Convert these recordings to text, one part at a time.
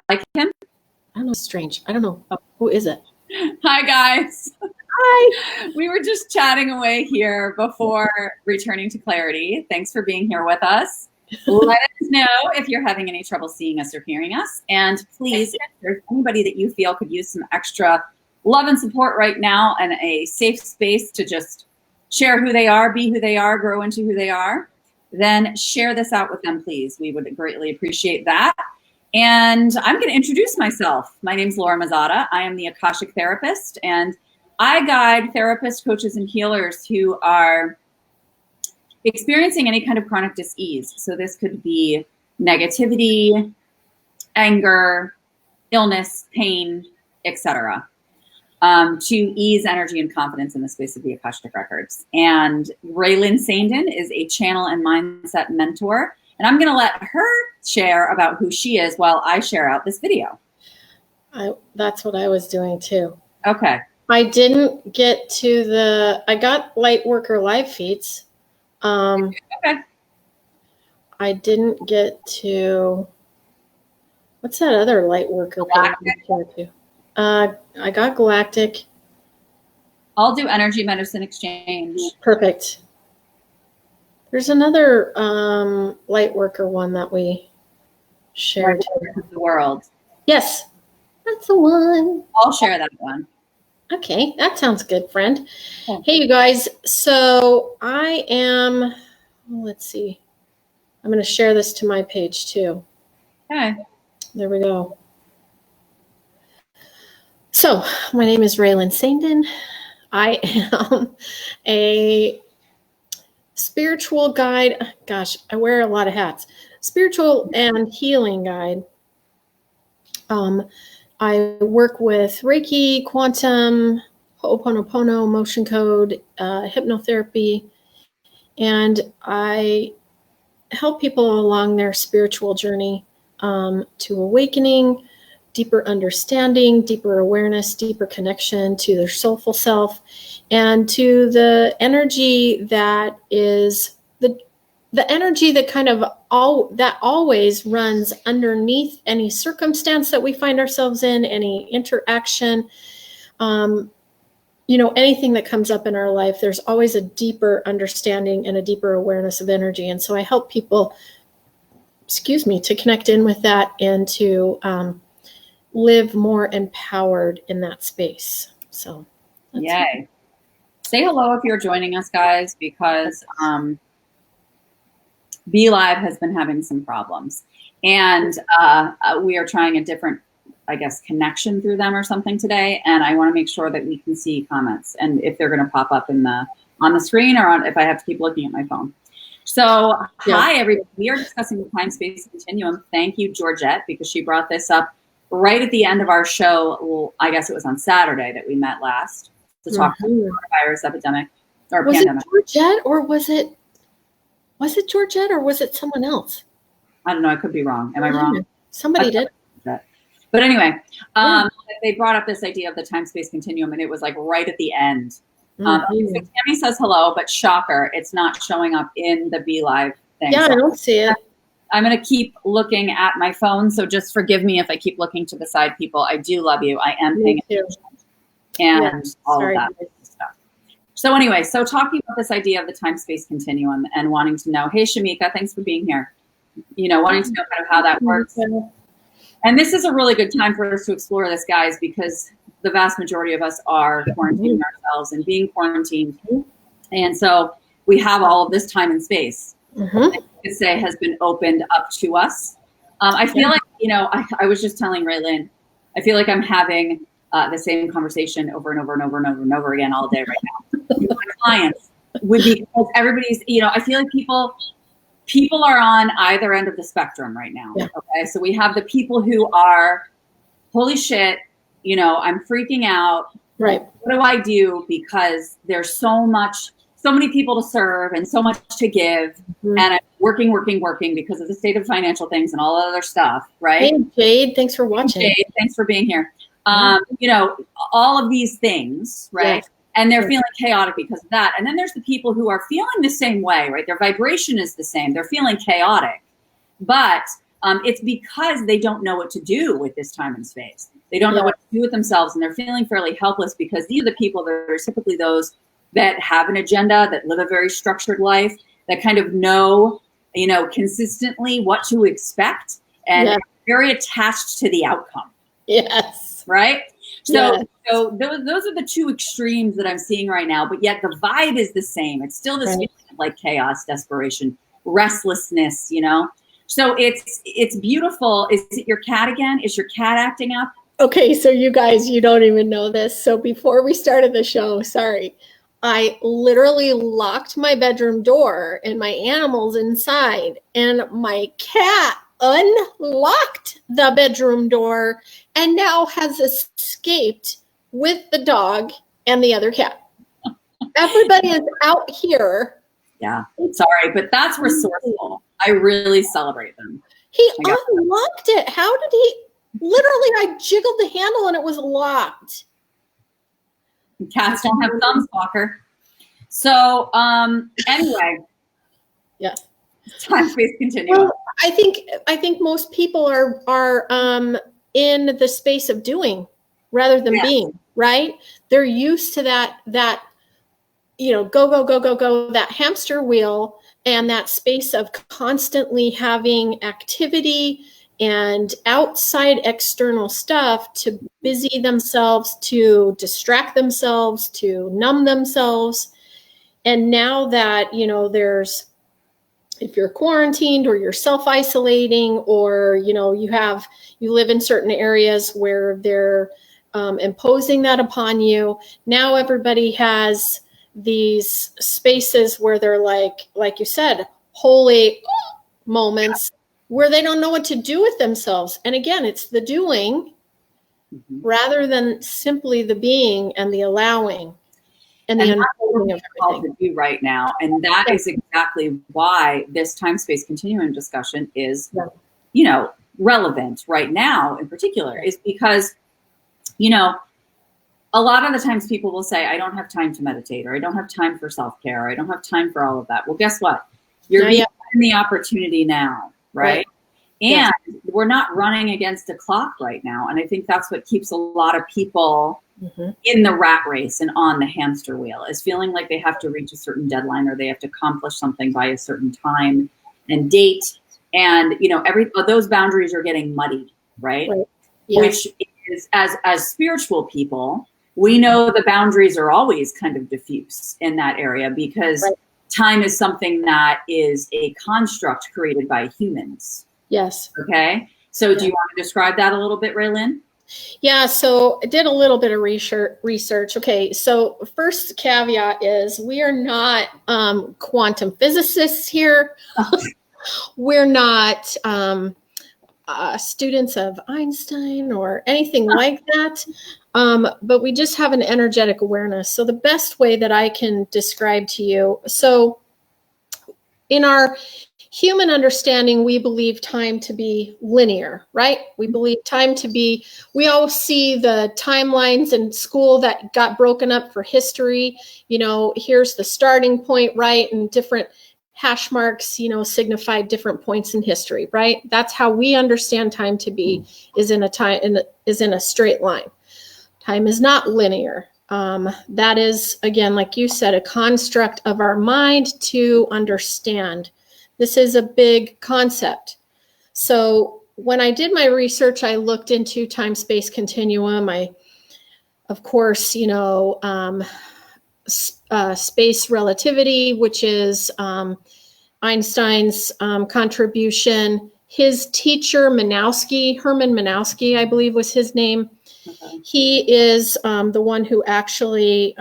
like him? I don't know. Strange. I don't know. Oh, who is it? Hi, guys. Hi. We were just chatting away here before returning to clarity. Thanks for being here with us. Let us know if you're having any trouble seeing us or hearing us. And please, if there's anybody that you feel could use some extra love and support right now and a safe space to just share who they are, be who they are, grow into who they are, then share this out with them, please. We would greatly appreciate that. And I'm going to introduce myself. My name is Laura Mazzotta. I am the Akashic Therapist, and I guide therapists, coaches, and healers who are experiencing any kind of chronic dis-ease. So this could be negativity, anger, illness, pain, etc. To ease energy and confidence in the space of the Akashic Records. And Raelin Saindon is a channel and mindset mentor. And I'm going to let her share about who she is while I share out this video. That's what I was doing too. Okay. I didn't get to I got light worker live feeds. Okay. I didn't get to, what's that other light worker? Galactic. I got Galactic. I'll do energy medicine exchange. Perfect. There's another light worker one that we shared. The world. Yes, that's the one. I'll share that one. Okay, that sounds good, friend. Okay. Hey, you guys. So I am, let's see. I'm going to share this to my page too. Okay. There we go. So my name is Raelin Saindon. I am a spiritual guide. Gosh, I wear a lot of hats. Spiritual and healing guide. I work with Reiki, quantum, Ho'oponopono, motion code, hypnotherapy, and I help people along their spiritual journey to awakening, deeper understanding, deeper awareness, deeper connection to their soulful self, and to the energy that is the energy that kind of always runs underneath any circumstance that we find ourselves in, any interaction, anything that comes up in our life. There's always a deeper understanding and a deeper awareness of energy. And so I help people, to connect in with that and to live more empowered in that space. So yay. Say hello if you're joining us, guys, because Be Live has been having some problems, and we are trying a different, connection through them or something today. And I want to make sure that we can see comments and if they're going to pop up on the screen or if I have to keep looking at my phone. So Hi, everybody. We are discussing the time-space continuum. Thank you, Georgette, because she brought this up right at the end of our show. Well, I guess it was on Saturday that we met last to talk about the coronavirus epidemic or pandemic. Was it Georgette or was it Georgette or was it someone else? I don't know. I could be wrong. Am I wrong? Somebody did. But anyway, they brought up this idea of the time-space continuum, and it was like right at the end. So Tammy says hello, but shocker, it's not showing up in the Be Live thing. Yeah, so I don't see it. I'm going to keep looking at my phone, so just forgive me if I keep looking to the side, people. I do love you. I am paying attention. And all of that stuff. So anyway, talking about this idea of the time-space continuum and wanting to know, hey, Shamika, thanks for being here. Wanting to know kind of how that works. And this is a really good time for us to explore this, guys, because the vast majority of us are quarantining ourselves and being quarantined. And so we have all of this time and space that you could say has been opened up to us. I feel like, I was just telling Raelin, I feel like I'm having the same conversation over and over and over and over and over again all day right now. With my clients would be, because everybody's, I feel like people are on either end of the spectrum right now. Yeah. Okay. So we have the people who are, holy shit, I'm freaking out. Right. What do I do? Because there's so many people to serve and so much to give. And I'm working because of the state of financial things and all that other stuff. Right. Hey, Jade, thanks for watching. Jade, thanks for being here. All of these things, right? Yeah. And they're feeling chaotic because of that. And then there's the people who are feeling the same way, right? Their vibration is the same. They're feeling chaotic, but It's because they don't know what to do with this time and space. They don't know what to do with themselves, and they're feeling fairly helpless because these are the people that are typically those that have an agenda, that live a very structured life, that kind of know, consistently what to expect, and are very attached to the outcome. Yes. Right? So those are the two extremes that I'm seeing right now, but yet the vibe is the same. It's still this feeling of like chaos, desperation, restlessness, So it's beautiful. Is it your cat again? Is your cat acting up? Okay, so you guys, you don't even know this. So before we started the show, sorry, I literally locked my bedroom door and my animals inside, and my cat unlocked the bedroom door and now has escaped with the dog and the other cat. Everybody is out here. Yeah, sorry, but that's resourceful. I really celebrate them. He unlocked it. How did he? Literally, I jiggled the handle and it was locked. Cats don't have thumbs, Walker. So, anyway. Yeah. Time space continuum. Well, I think most people are in the space of doing rather than being, right? They're used to that go, go, go, go, go, that hamster wheel, and that space of constantly having activity and outside external stuff to busy themselves, to distract themselves, to numb themselves. And now that, if you're quarantined or you're self-isolating, or, you live in certain areas where they're imposing that upon you, now everybody has these spaces where they're like you said, holy moments where they don't know what to do with themselves. And again, it's the doing rather than simply the being and the allowing and the unfolding of everything. To do right now. And that is exactly why this time space continuum discussion is, relevant right now in particular, is because, a lot of the times people will say, I don't have time to meditate, or I don't have time for self-care, or I don't have time for all of that. Well, guess what? You're given the opportunity now, right? And we're not running against a clock right now. And I think that's what keeps a lot of people in the rat race and on the hamster wheel, is feeling like they have to reach a certain deadline, or they have to accomplish something by a certain time and date. And, those boundaries are getting muddied, right? Which is, as spiritual people, we know the boundaries are always kind of diffuse in that area, because time is something that is a construct created by humans. Yes. Okay. So do you want to describe that a little bit, Raelin? Yeah. So I did a little bit of research. Okay. So first caveat is we are not quantum physicists here. We're not students of Einstein or anything like that. But we just have an energetic awareness. So the best way that I can describe to you, so in our human understanding, we believe time to be linear, right? We believe time to be, we all see the timelines in school that got broken up for history. Here's the starting point, right? And different hash marks, signify different points in history, right? That's how we understand time to be, is in a straight line. Time is not linear. That is, again, like you said, a construct of our mind to understand. This is a big concept. So when I did my research, I looked into time-space continuum. Of course, space relativity, which is Einstein's contribution. His teacher, Herman Manowski, I believe was his name. Okay. He is the one who actually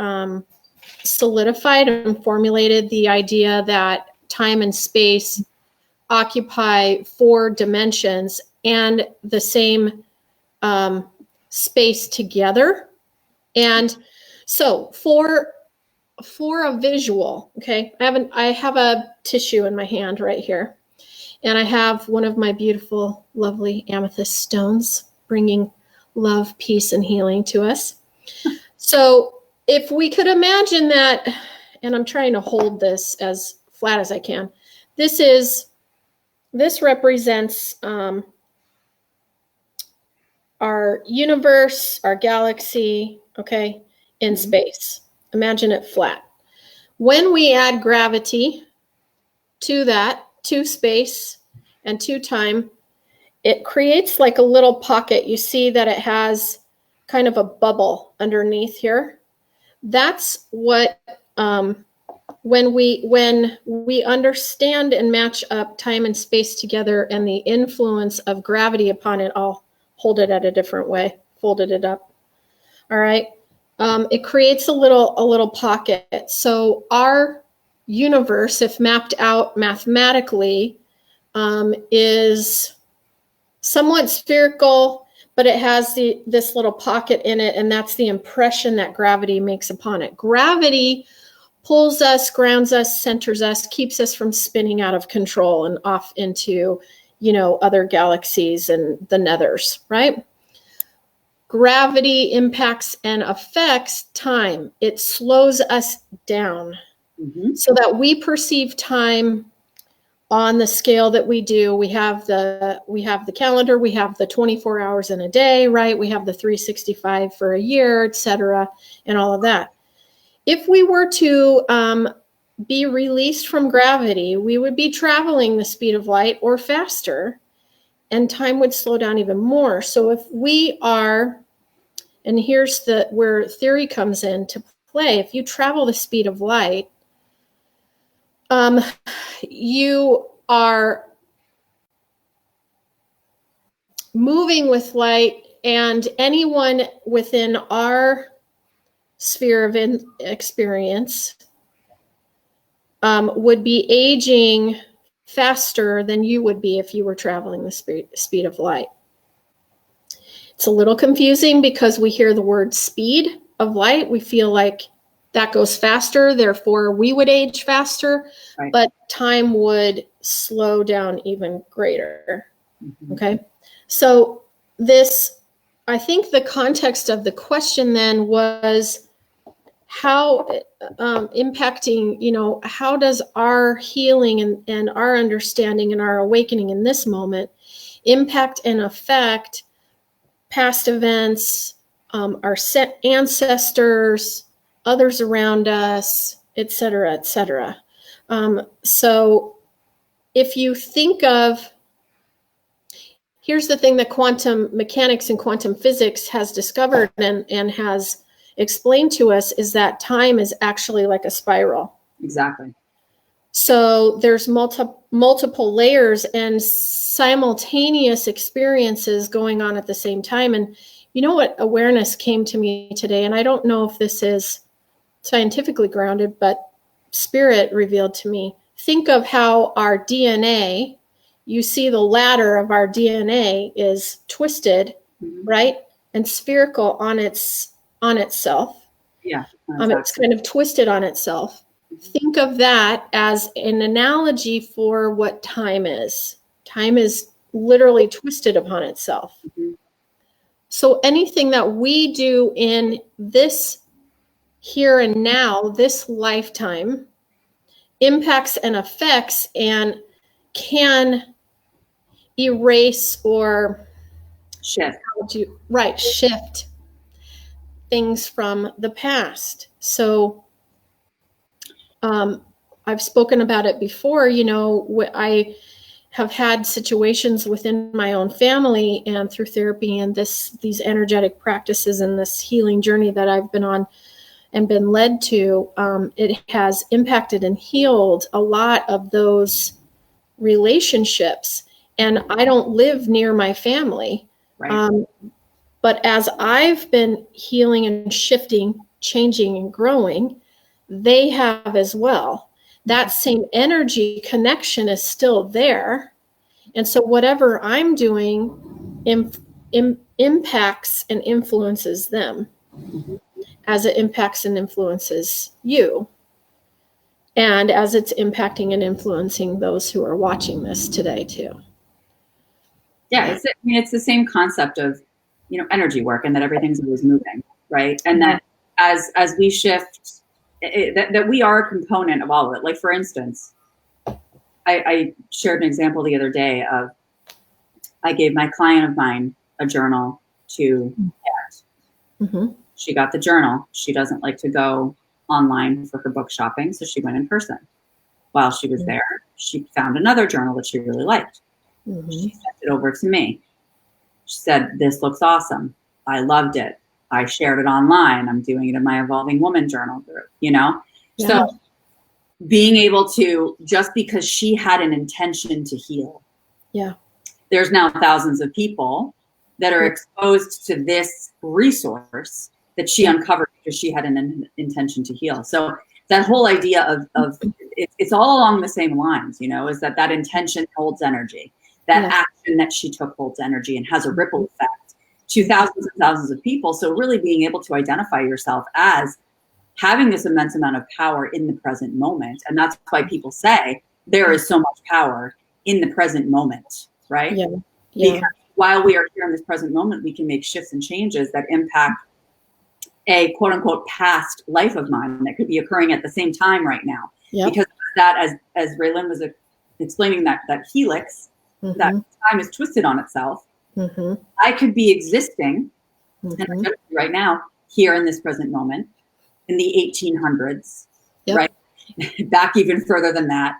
solidified and formulated the idea that time and space occupy 4 dimensions and the same space together. And so for a visual, okay, I have a tissue in my hand right here, and I have one of my beautiful, lovely amethyst stones bringing love, peace, and healing to us. So if we could imagine that, and I'm trying to hold this as flat as I can, this is this represents our universe, our galaxy, okay, in space. Imagine it flat. When we add gravity to that, to space and to time, it creates like a little pocket. You see that it has kind of a bubble underneath here. That's what, when we understand and match up time and space together and the influence of gravity upon it, I'll hold it at a different way, folded it up. All right. It creates a little pocket. So our universe, if mapped out mathematically, is somewhat spherical, but it has this little pocket in it, and that's the impression that gravity makes upon it. Gravity pulls us, grounds us, centers us, keeps us from spinning out of control and off into, other galaxies and the nethers, right? Gravity impacts and affects time. It slows us down so that we perceive time on the scale that we do. We have the calendar, we have the 24 hours in a day, right? We have the 365 for a year, etc., and all of that. If we were to be released from gravity, we would be traveling the speed of light or faster, and time would slow down even more. So if we are, and here's where theory comes into play, if you travel the speed of light, you are moving with light, and anyone within our sphere of experience would be aging faster than you would be if you were traveling the speed of light. It's a little confusing because we hear the word speed of light. We feel like that goes faster, therefore we would age faster, right. But time would slow down even greater. Okay. So I think the context of the question then was how impacting, how does our healing and our understanding and our awakening in this moment impact and affect past events, our ancestors, others around us, et cetera, et cetera. So if you think of, here's the thing that quantum mechanics and quantum physics has discovered and has explained to us, is that time is actually like a spiral. Exactly. So there's multiple layers and simultaneous experiences going on at the same time. And you know what awareness came to me today, and I don't know if this is scientifically grounded, but spirit revealed to me. Think of how our DNA, you see the ladder of our DNA is twisted, right? And spherical on itself. Yeah. Exactly. It's kind of twisted on itself. Think of that as an analogy for what time is. Time is literally twisted upon itself. So anything that we do in this here and now, this lifetime, impacts and affects and can erase or shift things from the past. So I've spoken about it before. I have had situations within my own family and through therapy and these energetic practices and this healing journey that I've been on and been led to, it has impacted and healed a lot of those relationships. And I don't live near my family. Right. But as I've been healing and shifting, changing and growing, they have as well. That same energy connection is still there. And so whatever I'm doing impacts and influences them as it impacts and influences you. And as it's impacting and influencing those who are watching this today too. Yeah, it's the same concept of, energy work, and that everything's always moving, right? And that as we shift, that we are a component of all of it. Like, for instance, I shared an example the other day of, I gave my client of mine a journal to get. Mm-hmm. She got the journal. She doesn't like to go online for her book shopping, so she went in person. While she was there, she found another journal that she really liked. Mm-hmm. She sent it over to me. She said, "This looks awesome. I loved it. I shared it online. I'm doing it in my Evolving Woman journal group," you know? Yeah. So being able to, just because she had an intention to heal. Yeah. There's now thousands of people that are exposed to this resource that she uncovered because she had an intention to heal. So that whole idea of it's all along the same lines, you know, is that intention holds energy. That action that she took holds energy and has a ripple effect to thousands and thousands of people. So really being able to identify yourself as having this immense amount of power in the present moment. And that's why people say there is so much power in the present moment, right? Yeah. Yeah. Because while we are here in this present moment, we can make shifts and changes that impact a quote unquote past life of mine that could be occurring at the same time right now. Yep. Because that, as Raelin was explaining, that helix, that time is twisted on itself. I could be existing right now here in this present moment in the 1800s, right? Back even further than that,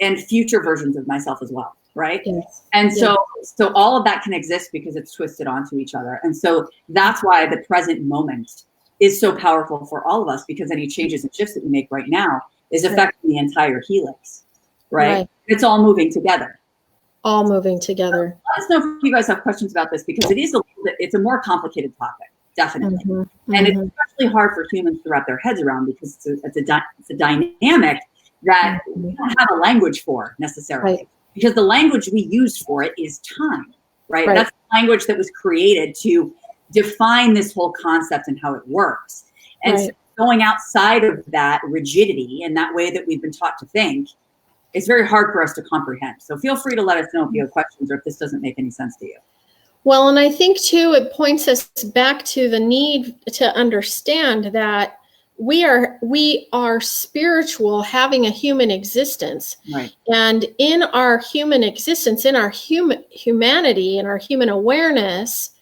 and future versions of myself as well, right? Yes. And so all of that can exist because it's twisted onto each other. And so that's why the present moment is so powerful for all of us, because any changes and shifts that we make right now is affecting the entire helix, right? It's all moving together. All moving together. Let us know if you guys have questions about this, because it's a more complicated topic, definitely. And it's especially hard for humans to wrap their heads around, because it's a dynamic that we don't have a language for necessarily, because the language we use for it is time, right? That's the language that was created to define this whole concept and how it works. And so going outside of that rigidity and that way that we've been taught to think, it's very hard for us to comprehend. So feel free to let us know if you have questions or if this doesn't make any sense to you. Well, and I think too, it points us back to the need to understand that we are spiritual, having a human existence. Right. And in our human existence, in our humanity, in our human awareness,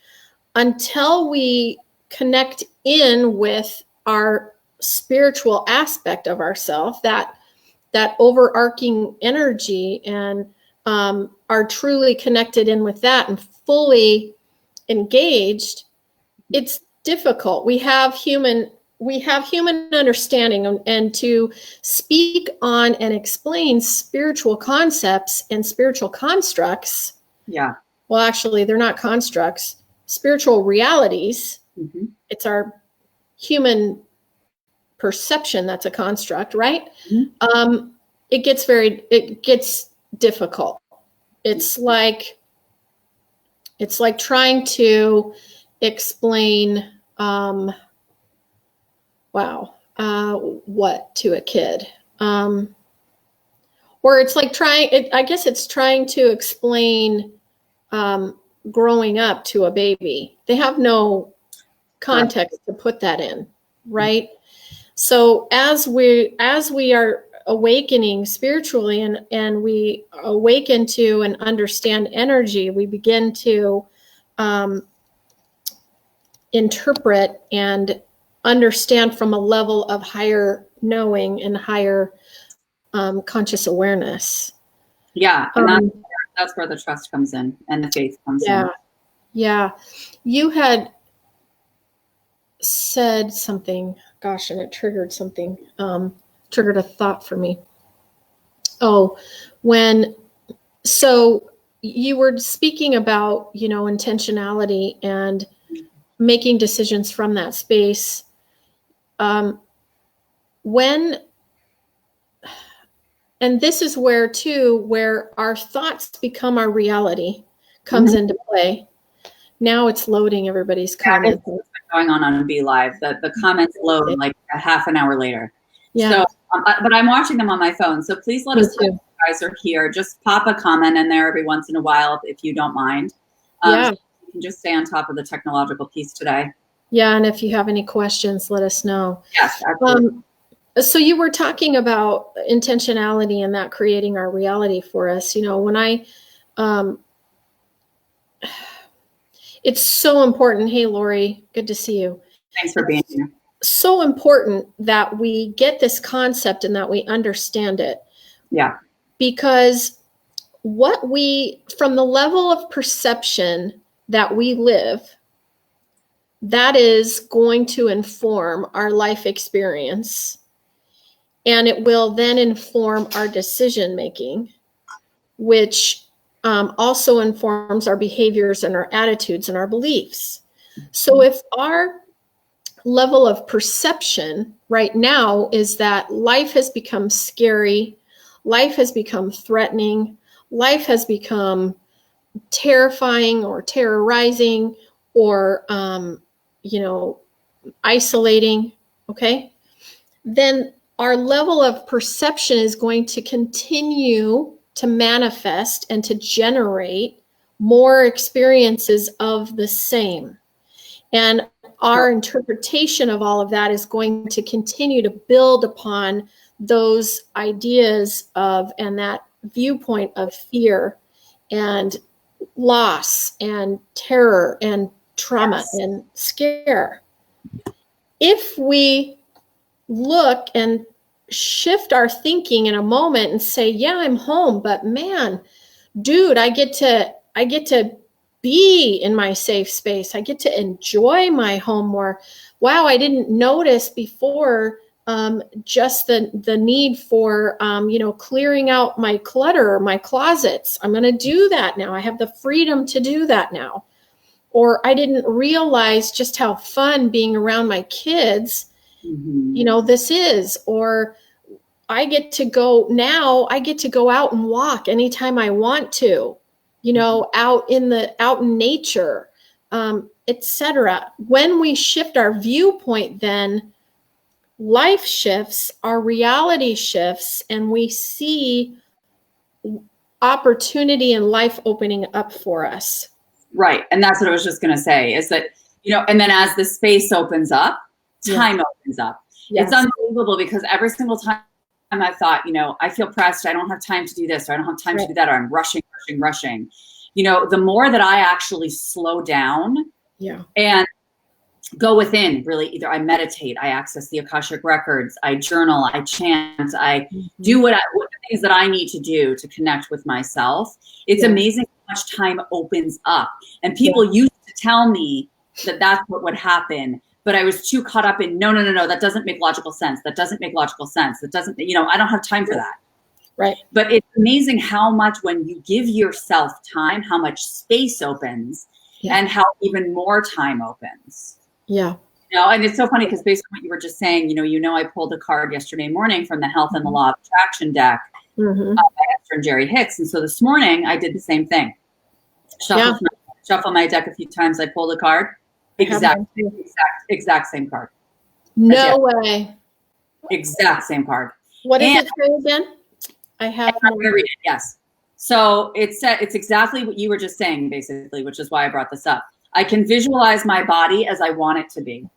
until we connect in with our spiritual aspect of ourself, that overarching energy, and are truly connected in with that and fully engaged, it's difficult. We have human understanding, and to speak on and explain spiritual concepts and spiritual constructs. Yeah. Well, actually, they're not constructs. Spiritual realities. It's our human perception that's a construct, right? It gets difficult. It's like trying to explain what to a kid, or it's like trying to explain growing up to a baby. They have no context to put that in, right? So as we are awakening spiritually, and we awaken to and understand energy, we begin to interpret and understand from a level of higher knowing and higher conscious awareness. Yeah, and that's where the trust comes in and the faith comes in. Yeah. You had said something, gosh, and it triggered something, triggered a thought for me. So you were speaking about, intentionality and making decisions from that space. And this is where our thoughts become our reality comes into play. Now it's loading everybody's comments. What's going on B Live. The comments load like a half an hour later. Yeah. So, but I'm watching them on my phone. So please let us know if you guys are here. Just pop a comment in there every once in a while if you don't mind. So you can just stay on top of the technological piece today. Yeah, and if you have any questions, let us know. Yes, absolutely. So you were talking about intentionality and that creating our reality for us. When it's so important. Hey, Lori, good to see you. Thanks for being here. So important that we get this concept and that we understand it. Yeah. Because from the level of perception that we live, that is going to inform our life experience. And it will then inform our decision making, which also informs our behaviors and our attitudes and our beliefs. So if our level of perception right now is that life has become scary, life has become threatening, life has become terrifying or terrorizing or, isolating, okay, then our level of perception is going to continue to manifest and to generate more experiences of the same. And our interpretation of all of that is going to continue to build upon those ideas of and that viewpoint of fear and loss and terror and trauma and scare. If we look and shift our thinking in a moment and say, yeah, I'm home, but man, dude, I get to be in my safe space. I get to enjoy my home more. Wow, I didn't notice before just the need for, clearing out my clutter, my closets. I'm going to do that now. I have the freedom to do that now. Or I didn't realize just how fun being around my kids, this is. Or I get to go out and walk anytime I want to, out in nature, etc. When we shift our viewpoint, then life shifts, our reality shifts, and we see opportunity and life opening up for us. Right. And that's what I was just going to say is that, and then as the space opens up, time opens up. Yes. It's unbelievable because every single time I thought, I feel pressed. I don't have time to do this, or I don't have time to do that, or I'm rushing. The more that I actually slow down and go within, really, either I meditate, I access the Akashic records, I journal, I chant, I do what the things that I need to do to connect with myself. It's amazing how much time opens up. And people used to tell me that that's what would happen. But I was too caught up in, no, that doesn't make logical sense. That doesn't make logical sense. That doesn't, I don't have time for that. Right. But it's amazing how much when you give yourself time, how much space opens and how even more time opens. Yeah. And it's so funny because based on what you were just saying, I pulled a card yesterday morning from the Health and the Law of Attraction deck by Esther and Jerry Hicks. And so this morning I did the same thing. Shuffle my deck a few times. I pulled a card. Exact same card. No way. Exact same card. What is it say again? I'm going to read it. Yes. So it's exactly what you were just saying, basically, which is why I brought this up. I can visualize my body as I want it to be.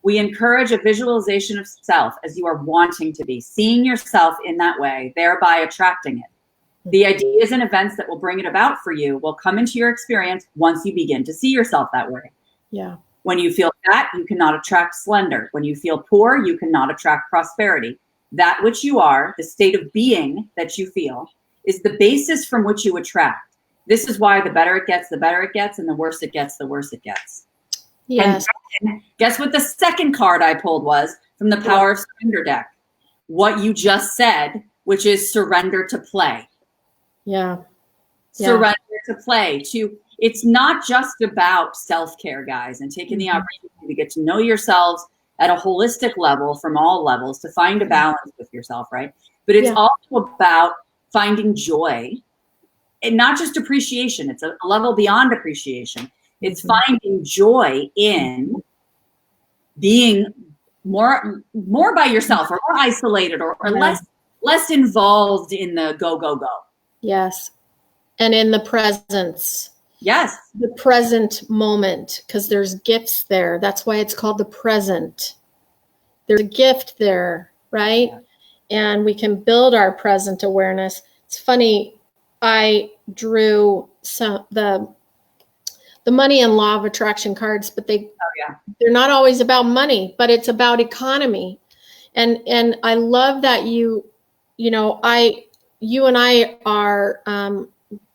We encourage a visualization of self as you are wanting to be, seeing yourself in that way, thereby attracting it. The ideas and events that will bring it about for you will come into your experience once you begin to see yourself that way. Yeah. When you feel fat, you cannot attract slender. When you feel poor, you cannot attract prosperity. That which you are, the state of being that you feel, is the basis from which you attract. This is why the better it gets, and the worse it gets, the worse it gets. Yes. And guess what the second card I pulled was from the Power of Surrender deck? What you just said, which is surrender to play. Yeah. Surrender to play. It's not just about self-care, guys, and taking the opportunity to get to know yourselves at a holistic level from all levels to find a balance with yourself, right? But it's also about finding joy and not just appreciation. It's a level beyond appreciation. It's finding joy in being more by yourself or more isolated or less involved in the go. Yes. And in the presence. Yes. The present moment, because there's gifts there. That's why it's called the present. There's a gift there. right? And we can build our present awareness. It's funny, I drew the money and law of attraction cards, but they're not always about money, but it's about economy. And I love that you and I are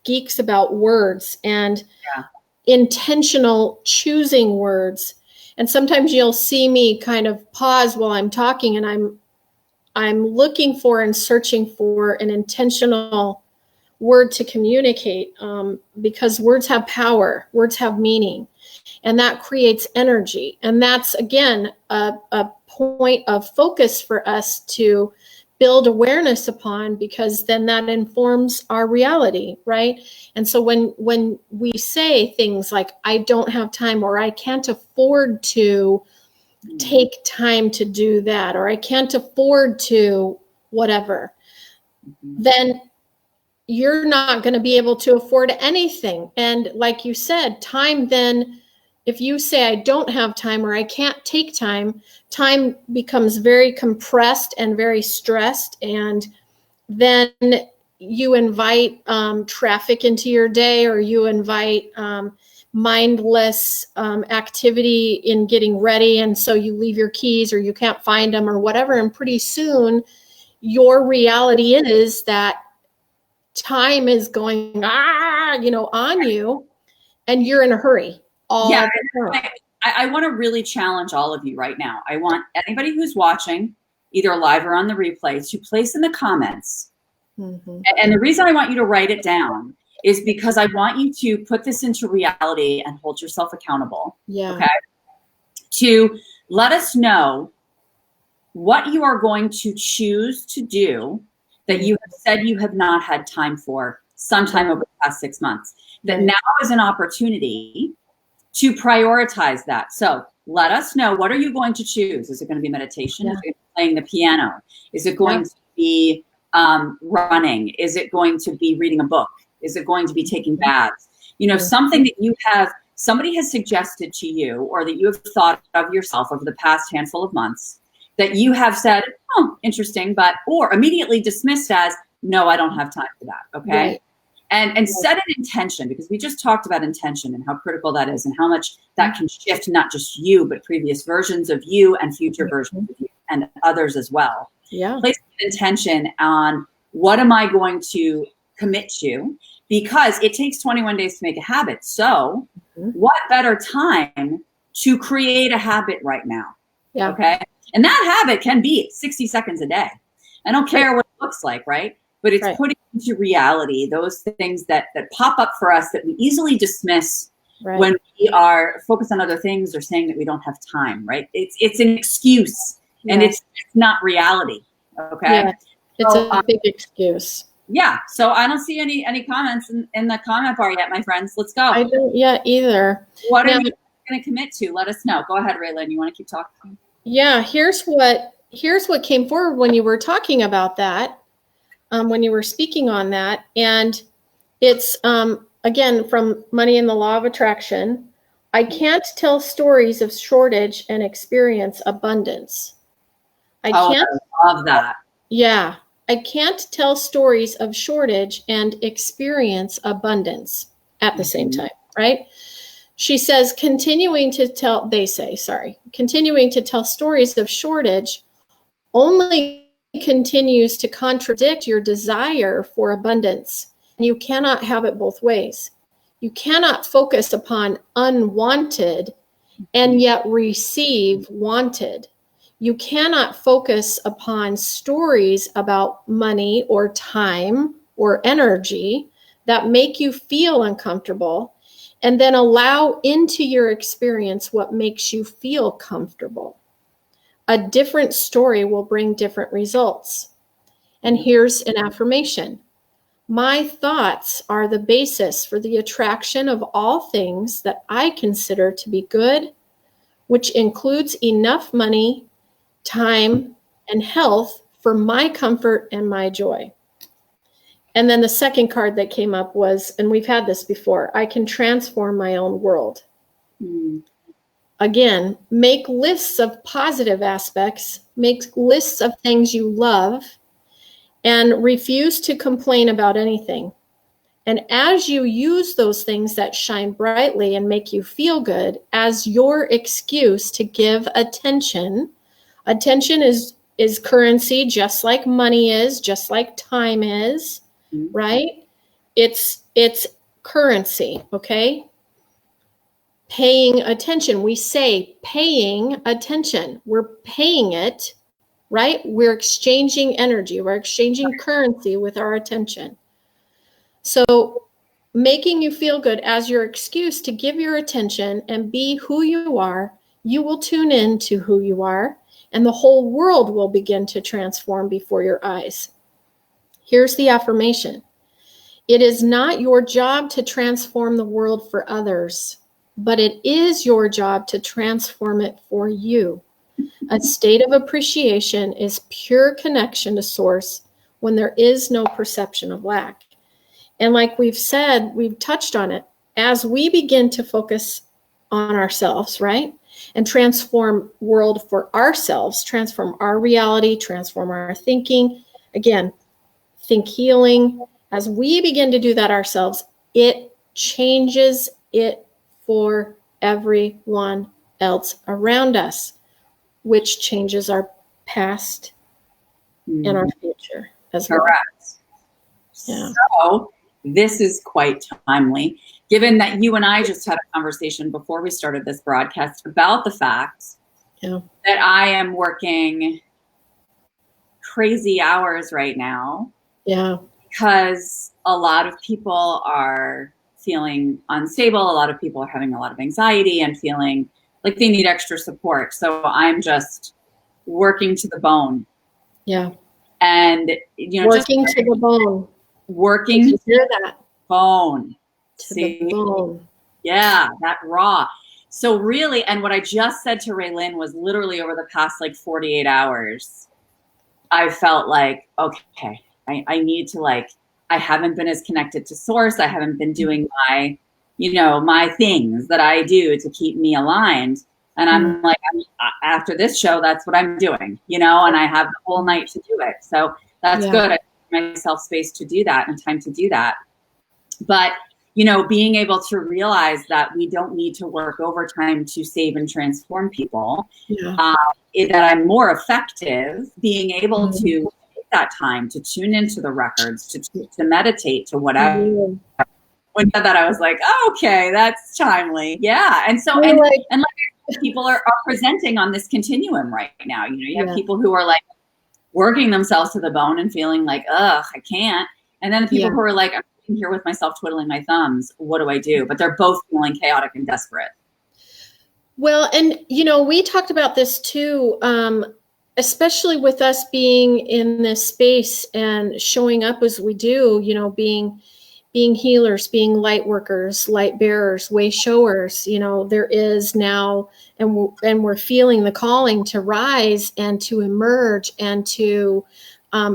geeks about words and intentional choosing words. And sometimes you'll see me kind of pause while I'm talking, and I'm looking for and searching for an intentional word to communicate, because words have power, words have meaning, and that creates energy. And that's, again, a point of focus for us to build awareness upon, because then that informs our reality, right? And so when we say things like, I don't have time, or I can't afford to take time to do that, or I can't afford to whatever, then you're not going to be able to afford anything. And like you said, time, then if you say I don't have time or I can't take time, time becomes very compressed and very stressed. And then you invite traffic into your day, or you invite mindless activity in getting ready. And so you leave your keys, or you can't find them, or whatever. And pretty soon your reality is that time is going, on you, and you're in a hurry. I want to really challenge all of you right now. I want anybody who's watching, either live or on the replay, to place in the comments. And the reason I want you to write it down is because I want you to put this into reality and hold yourself accountable. Okay. To let us know what you are going to choose to do that you have said you have not had time for sometime over the past 6 months. That now is an opportunity to prioritize that. So let us know, what are you going to choose? Is it going to be meditation? Is it going to be playing the piano? Is it going to be running? Is it going to be reading a book? Is it going to be taking baths? Something that somebody has suggested to you, or that you have thought of yourself over the past handful of months, that you have said, oh, interesting, or immediately dismissed as, no, I don't have time for that. Okay. Right. And set an intention, because we just talked about intention and how critical that is, and how much that can shift not just you, but previous versions of you and future versions of you and others as well. Yeah. Place an intention on, what am I going to commit to? Because it takes 21 days to make a habit. So what better time to create a habit right now? Yeah. Okay. And that habit can be 60 seconds a day. I don't care what it looks like, right? But it's putting into reality those things that pop up for us that we easily dismiss when we are focused on other things, or saying that we don't have time, right? It's an excuse, and it's not reality. Okay. Yeah. It's a big excuse. Yeah. So I don't see any comments in the comment bar yet, my friends. Let's go. I don't yet either. What are you going to commit to? Let us know. Go ahead, Raelin. You want to keep talking? Yeah. Here's what came forward when you were talking about that. When you were speaking on that, and it's, again, from Money and the Law of Attraction. I can't tell stories of shortage and experience abundance. I love that. Yeah. I can't tell stories of shortage and experience abundance at the same time, right? She says, continuing to tell stories of shortage only continues to contradict your desire for abundance. And you cannot have it both ways. You cannot focus upon unwanted and yet receive wanted. You cannot focus upon stories about money or time or energy that make you feel uncomfortable, and then allow into your experience what makes you feel comfortable. A different story will bring different results. And here's an affirmation. My thoughts are the basis for the attraction of all things that I consider to be good, which includes enough money, time, and health for my comfort and my joy. And then the second card that came up was, and we've had this before, I can transform my own world. again, make lists of positive aspects, make lists of things you love, and refuse to complain about anything. And as you use those things that shine brightly and make you feel good as your excuse to give attention, attention is currency, just like money is, just like time is, right? It's currency, okay? Paying attention. We say paying attention. We're paying it, right? We're exchanging energy. We're exchanging currency with our attention. So making you feel good as your excuse to give your attention and be who you are, you will tune in to who you are, and the whole world will begin to transform before your eyes. Here's the affirmation. It is not your job to transform the world for others, but it is your job to transform it for you. A state of appreciation is pure connection to source when there is no perception of lack. And like we've said, we've touched on it, as we begin to focus on ourselves, right? And transform world for ourselves, transform our reality, transform our thinking. Again, think healing. As we begin to do that ourselves, it changes it for everyone else around us, which changes our past and our future as well. Correct. Yeah. So this is quite timely, given that you and I just had a conversation before we started this broadcast about the fact that I am working crazy hours right now. Yeah. Because a lot of people are feeling unstable. A lot of people are having a lot of anxiety and feeling like they need extra support. So I'm just working to the bone. Yeah. And, working to the bone. Working to the bone. To the bone. Yeah, that raw. So really, and what I just said to Raelin was literally over the past 48 hours, I felt like, okay, I need to I haven't been as connected to source. I haven't been doing my, my things that I do to keep me aligned. And I'm after this show, that's what I'm doing, and I have the whole night to do it. So that's good. I give myself space to do that and time to do that. But, being able to realize that we don't need to work overtime to save and transform people, that I'm more effective being able to take that time to tune into the records, to meditate, to whatever. When you said that, I was like, oh, okay, that's timely. Yeah. And so, and people are presenting on this continuum right now. You have people who are working themselves to the bone and feeling like, ugh, I can't. And then the people who are like, I'm sitting here with myself twiddling my thumbs. What do I do? But they're both feeling chaotic and desperate. Well, and, we talked about this too, especially with us being in this space and showing up as we do, being healers, being light workers, light bearers, way showers. There is now, and we're feeling the calling to rise and to emerge and to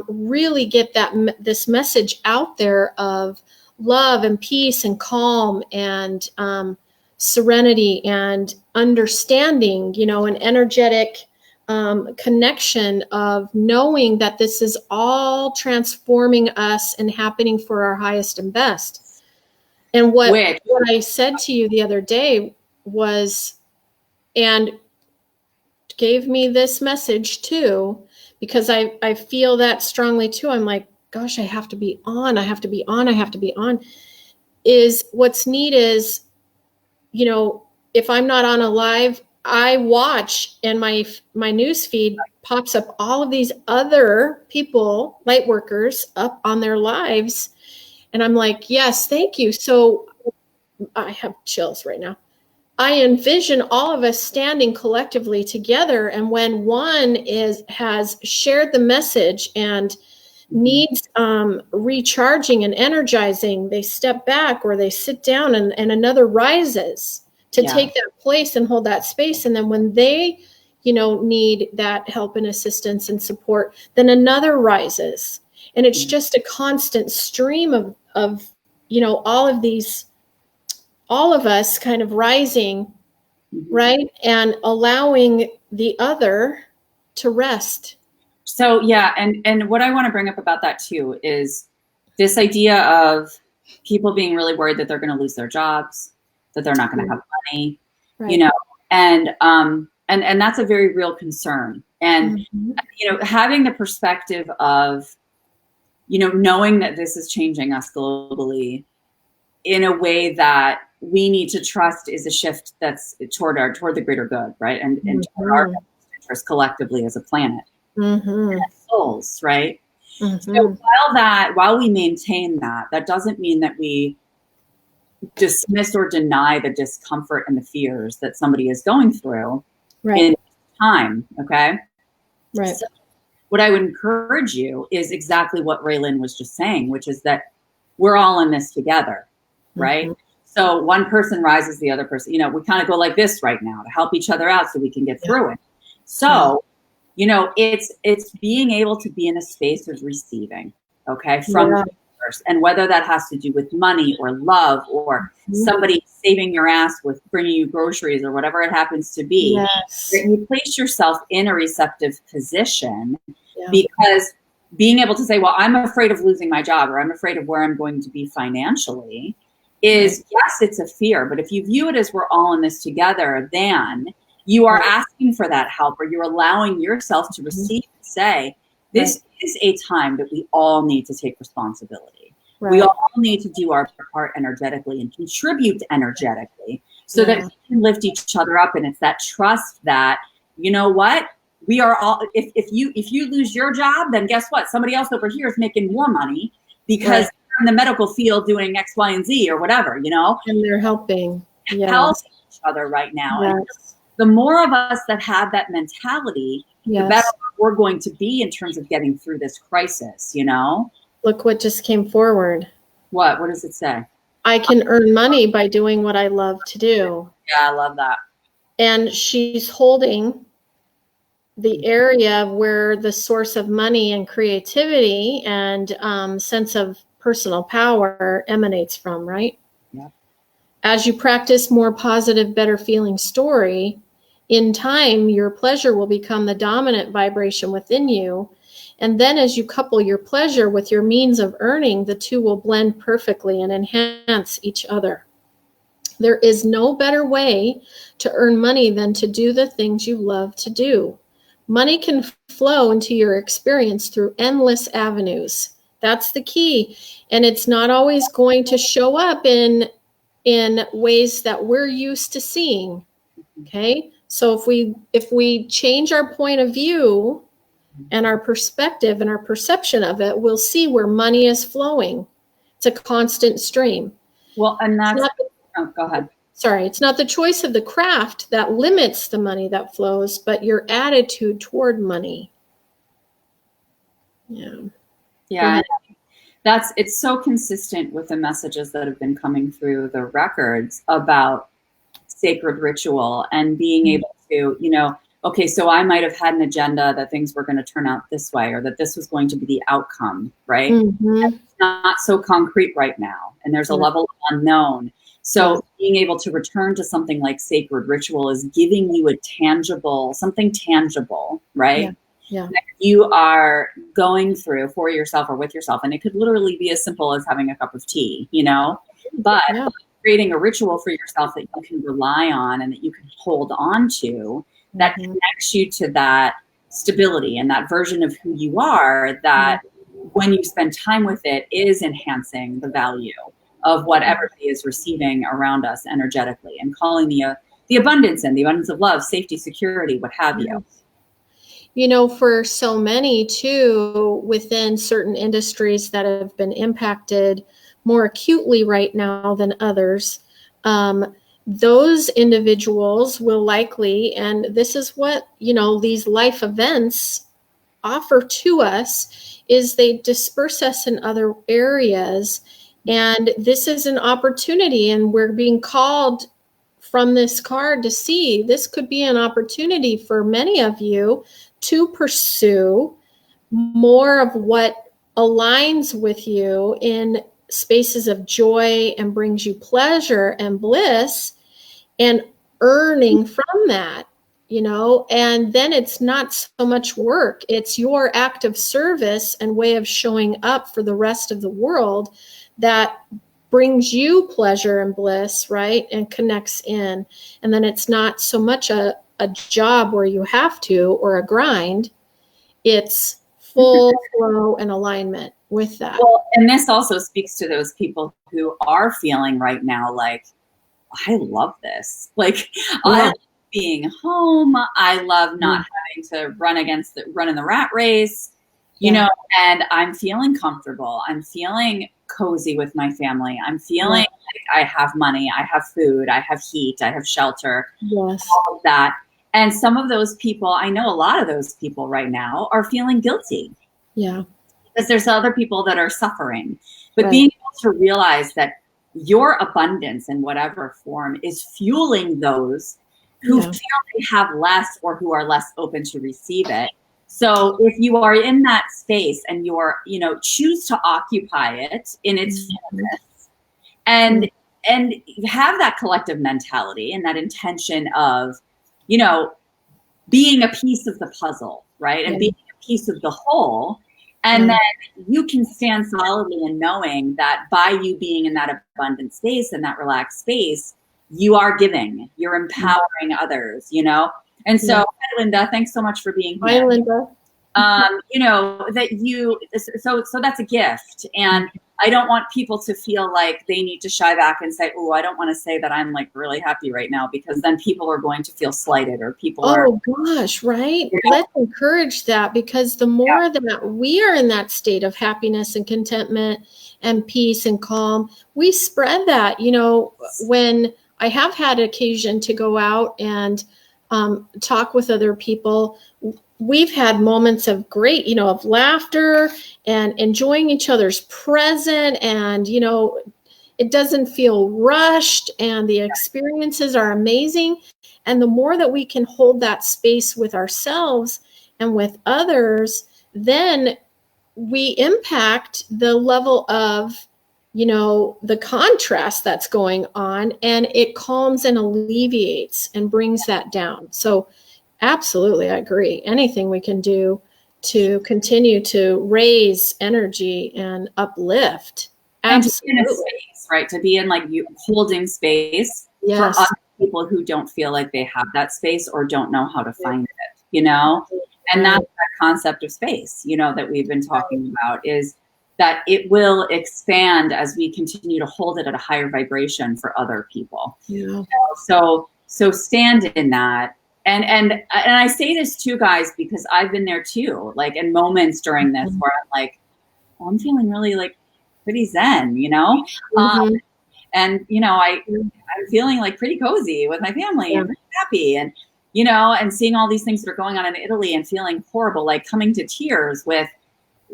really get this message out there of love and peace and calm and serenity and understanding, an energetic connection of knowing that this is all transforming us and happening for our highest and best. And what I said to you the other day was, and gave me this message too, because I feel that strongly too. I'm like, gosh, I have to be on. I have to be on. I have to be on. Is what's neat is, if I'm not on a live, I watch and my news feed pops up all of these other people, light workers, up on their lives. And I'm like, yes, thank you. So I have chills right now. I envision all of us standing collectively together. And when one has shared the message and needs recharging and energizing, they step back or they sit down and another rises to take that place and hold that space. And then when they, need that help and assistance and support, then another rises. And it's just a constant stream of all of us kind of rising right? And allowing the other to rest. So yeah, and what I want to bring up about that too is this idea of people being really worried that they're going to lose their jobs, that they're not going to have money, Right. you know, and that's a very real concern. And you know, having the perspective of, you know, knowing that this is changing us globally in a way that we need to trust is a shift that's toward the greater good, right? And toward our interest collectively as a planet. And as souls, right? So while we maintain that doesn't mean that we dismiss or deny the discomfort and the fears that somebody is going through in time. Okay. Right. So what I would encourage you is exactly what Raelin was just saying, which is that we're all in this together, right? So one person rises, the other person, you know, we kind of go like this right now to help each other out so we can get through it. So, you know, it's being able to be in a space of receiving, okay, from the universe. And whether that has to do with money or love or somebody saving your ass with bringing you groceries or whatever it happens to be, you place yourself in a receptive position because being able to say, well, I'm afraid of losing my job or I'm afraid of where I'm going to be financially is, yes, it's a fear. But if you view it as we're all in this together, then you are asking for that help, or you're allowing yourself to receive and say, this is a time that we all need to take responsibility. We all need to do our part energetically and contribute energetically so that we can lift each other up. And it's that trust that, you know what, we are all, if you lose your job, then guess what? Somebody else over here is making more money because they're in the medical field doing X, Y, and Z or whatever, you know? And they're helping each other right now. And the more of us that have that mentality, the better we're going to be in terms of getting through this crisis, you know? Look what just came forward. What does it say? I can earn money by doing what I love to do. Yeah, I love that. And she's holding the area where the source of money and creativity and sense of personal power emanates from, right? Yeah. As you practice more positive, better feeling story, in time, your pleasure will become the dominant vibration within you. And then as you couple your pleasure with your means of earning, the two will blend perfectly and enhance each other. There is no better way to earn money than to do the things you love to do. Money can flow into your experience through endless avenues. That's the key. And it's not always going to show up in ways that we're used to seeing. Okay? So if we change our point of view and our perspective and our perception of it, we'll see where money is flowing. It's a constant stream. Well, and that's go ahead. Sorry, it's not the choice of the craft that limits the money that flows, but your attitude toward money. Yeah. It's so consistent with the messages that have been coming through the records about sacred ritual and being able to, you know, okay, so I might have had an agenda that things were going to turn out this way or that this was going to be the outcome, right? It's not so concrete right now. And there's a level of unknown. So being able to return to something like sacred ritual is giving you something tangible, right? That you are going through for yourself or with yourself. And it could literally be as simple as having a cup of tea, you know, but creating a ritual for yourself that you can rely on and that you can hold on to that connects you to that stability and that version of who you are that when you spend time with it is enhancing the value of what everybody is receiving around us energetically and calling the abundance in, the abundance of love, safety, security, what have you. You know, for so many too, within certain industries that have been impacted more acutely right now than others, those individuals will likely, and this is what, you know, these life events offer to us, is they disperse us in other areas. And this is an opportunity, and we're being called from this card to see this could be an opportunity for many of you to pursue more of what aligns with you in spaces of joy and brings you pleasure and bliss, and earning from that, you know, and then it's not so much work. It's your act of service and way of showing up for the rest of the world that brings you pleasure and bliss, right? And connects in. And then it's not so much a job where you have to, or a grind. It's full flow and alignment with that. Well, and this also speaks to those people who are feeling right now like, I love this. Like, I love being home. I love not having to run in the rat race, you know, and I'm feeling comfortable. I'm feeling cozy with my family. I'm feeling like I have money, I have food, I have heat, I have shelter, all of that. And some of those people, I know a lot of those people right now are feeling guilty. Yeah. Because there's other people that are suffering. But being able to realize that your abundance in whatever form is fueling those who feel they have less or who are less open to receive it. So if you are in that space and you're, you know, choose to occupy it in its fullness and have that collective mentality and that intention of, you know, being a piece of the puzzle, right? And being a piece of the whole. And then you can stand solidly in knowing that by you being in that abundant space and that relaxed space, you are giving, you're empowering others, you know? And so, hi, Linda, thanks so much for being here. Hi, Linda. You know, that you, so that's a gift. And I don't want people to feel like they need to shy back and say, oh, I don't want to say that I'm like really happy right now, because then people are going to feel slighted or people are. Oh gosh, right? You know? Let's encourage that, because the more that we are in that state of happiness and contentment and peace and calm, we spread that. You know, when I have had occasion to go out and talk with other people, we've had moments of great, you know, of laughter and enjoying each other's present. And, you know, it doesn't feel rushed and the experiences are amazing. And the more that we can hold that space with ourselves and with others, then we impact the level of, you know, the contrast that's going on, and it calms and alleviates and brings that down. So absolutely, I agree. Anything we can do to continue to raise energy and uplift. Absolutely. And to be in a space, right? To be in like you holding space for other people who don't feel like they have that space or don't know how to find it, you know? And that's that concept of space, you know, that we've been talking about, is that it will expand as we continue to hold it at a higher vibration for other people. Yeah. So stand in that. And I say this too, guys, because I've been there too, like in moments during this where I'm like, oh, I'm feeling really like pretty zen, you know? And, you know, I'm feeling like pretty cozy with my family and pretty happy, and, you know, and seeing all these things that are going on in Italy and feeling horrible, like coming to tears with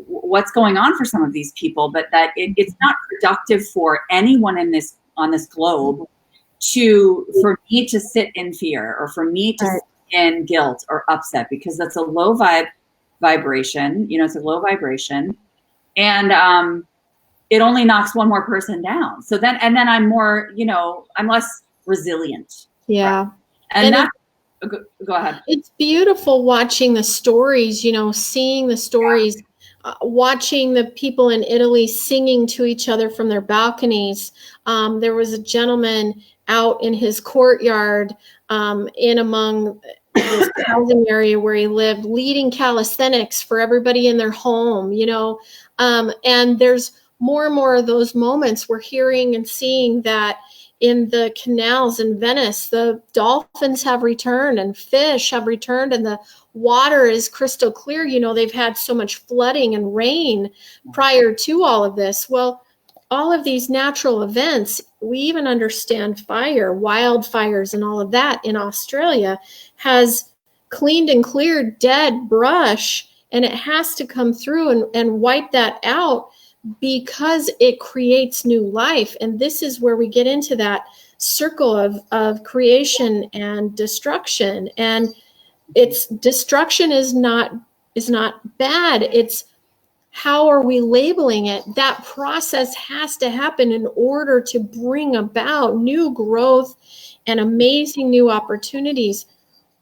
what's going on for some of these people, but that it's not productive for anyone on this globe for me to sit in fear or for me to sit in guilt or upset, because that's a low vibration, you know, it's a low vibration, and it only knocks one more person down. So then I'm more, you know, I'm less resilient. Yeah. Right? And that, go ahead. It's beautiful watching the stories, you know, seeing the stories, watching the people in Italy singing to each other from their balconies. There was a gentleman out in his courtyard in among this housing area where he lived, leading calisthenics for everybody in their home, you know, and there's more and more of those moments. We're hearing and seeing that in the canals in Venice, the dolphins have returned and fish have returned, and the water is crystal clear. You know, they've had so much flooding and rain prior to all of this. Well, all of these natural events, we even understand fire, wildfires and all of that in Australia has cleaned and cleared dead brush, and it has to come through and wipe that out, because it creates new life. And this is where we get into that circle of creation and destruction. And it's destruction is not bad. It's How are we labeling it? That process has to happen in order to bring about new growth and amazing new opportunities.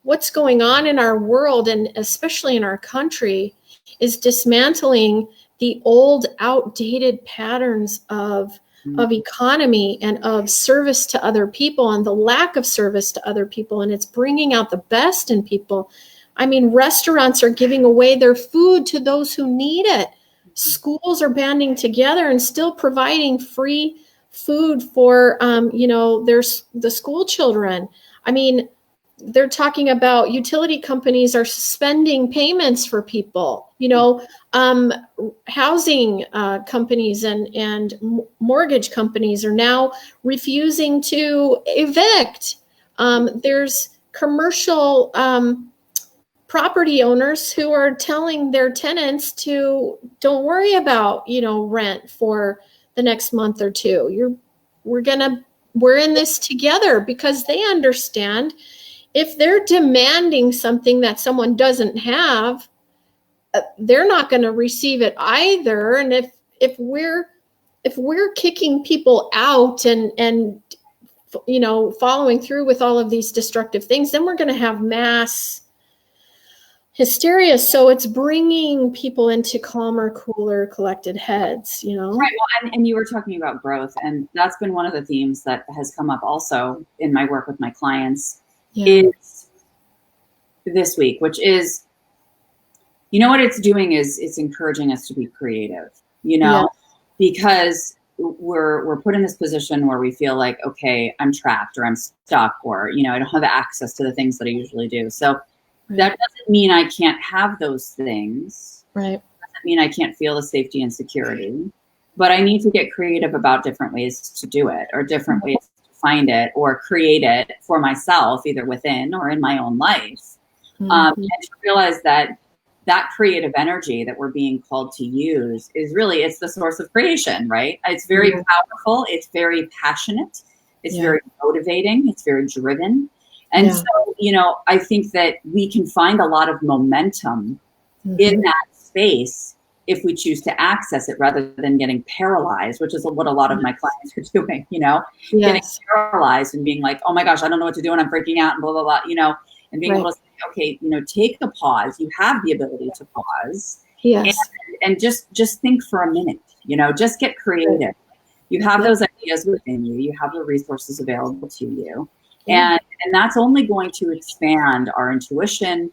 What's going on in our world, and especially in our country, is dismantling the old, outdated patterns of economy and of service to other people, and the lack of service to other people. And it's bringing out the best in people. I mean, restaurants are giving away their food to those who need it. Schools are banding together and still providing free food for, there's the school children. I mean, they're talking about utility companies are suspending payments for people, housing companies and mortgage companies are now refusing to evict. There's commercial property owners who are telling their tenants to don't worry about, rent for the next month or two. We're in this together, because they understand if they're demanding something that someone doesn't have, they're not going to receive it either. And if we're kicking people out and following through with all of these destructive things, then we're going to have mass hysteria. So it's bringing people into calmer, cooler, collected heads, Right. Well, and you were talking about growth, and that's been one of the themes that has come up also in my work with my clients is this week, which is, what it's doing is it's encouraging us to be creative, because we're put in this position where we feel like, okay, I'm trapped or I'm stuck, or, I don't have access to the things that I usually do. So that doesn't mean I can't have those things. Right. Doesn't mean I can't feel the safety and security, but I need to get creative about different ways to do it, or different ways to find it or create it for myself, either within or in my own life. And to realize that creative energy that we're being called to use is really, it's the source of creation, right? It's very powerful. It's very passionate. It's very motivating. It's very driven. And so, I think that we can find a lot of momentum in that space if we choose to access it, rather than getting paralyzed, which is what a lot of my clients are doing, getting paralyzed and being like, oh my gosh, I don't know what to do, and I'm freaking out, and blah, blah, blah, and being able to say, okay, take a pause. You have the ability to pause and just think for a minute, just get creative. You have those ideas within you. You have the resources available to you. And that's only going to expand our intuition,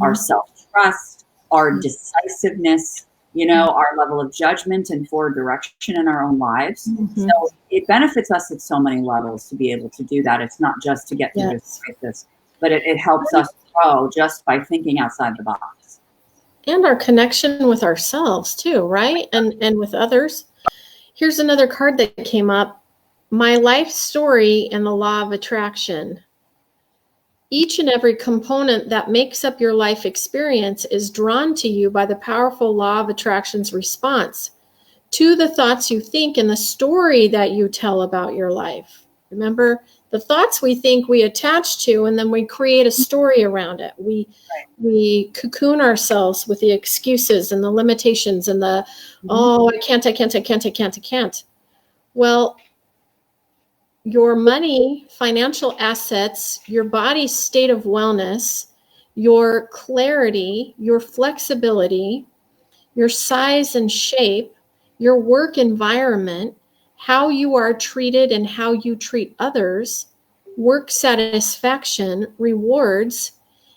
our self-trust, our decisiveness, our level of judgment and forward direction in our own lives. So it benefits us at so many levels to be able to do that. It's not just to get through this crisis, but it helps us grow just by thinking outside the box. And our connection with ourselves too, right? And with others. Here's another card that came up. My life story and the law of attraction. Each and every component that makes up your life experience is drawn to you by the powerful law of attraction's response to the thoughts you think and the story that you tell about your life. Remember, the thoughts we think we attach to, and then we create a story around it. We cocoon ourselves with the excuses and the limitations and the, I can't. Well, your money, financial assets, your body's state of wellness, your clarity, your flexibility, your size and shape, your work environment, how you are treated and how you treat others, work satisfaction, rewards,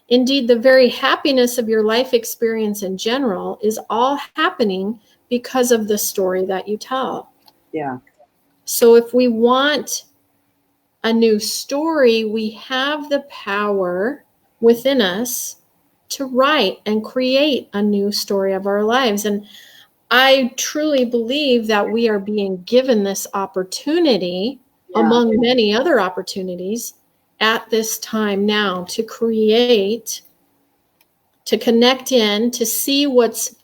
indeed the very happiness of your life experience in general is all happening because of the story that you tell. Yeah. So if we want a new story, we have the power within us to write and create a new story of our lives. And I truly believe that we are being given this opportunity, among many other opportunities, at this time now to create, to connect in, to see what's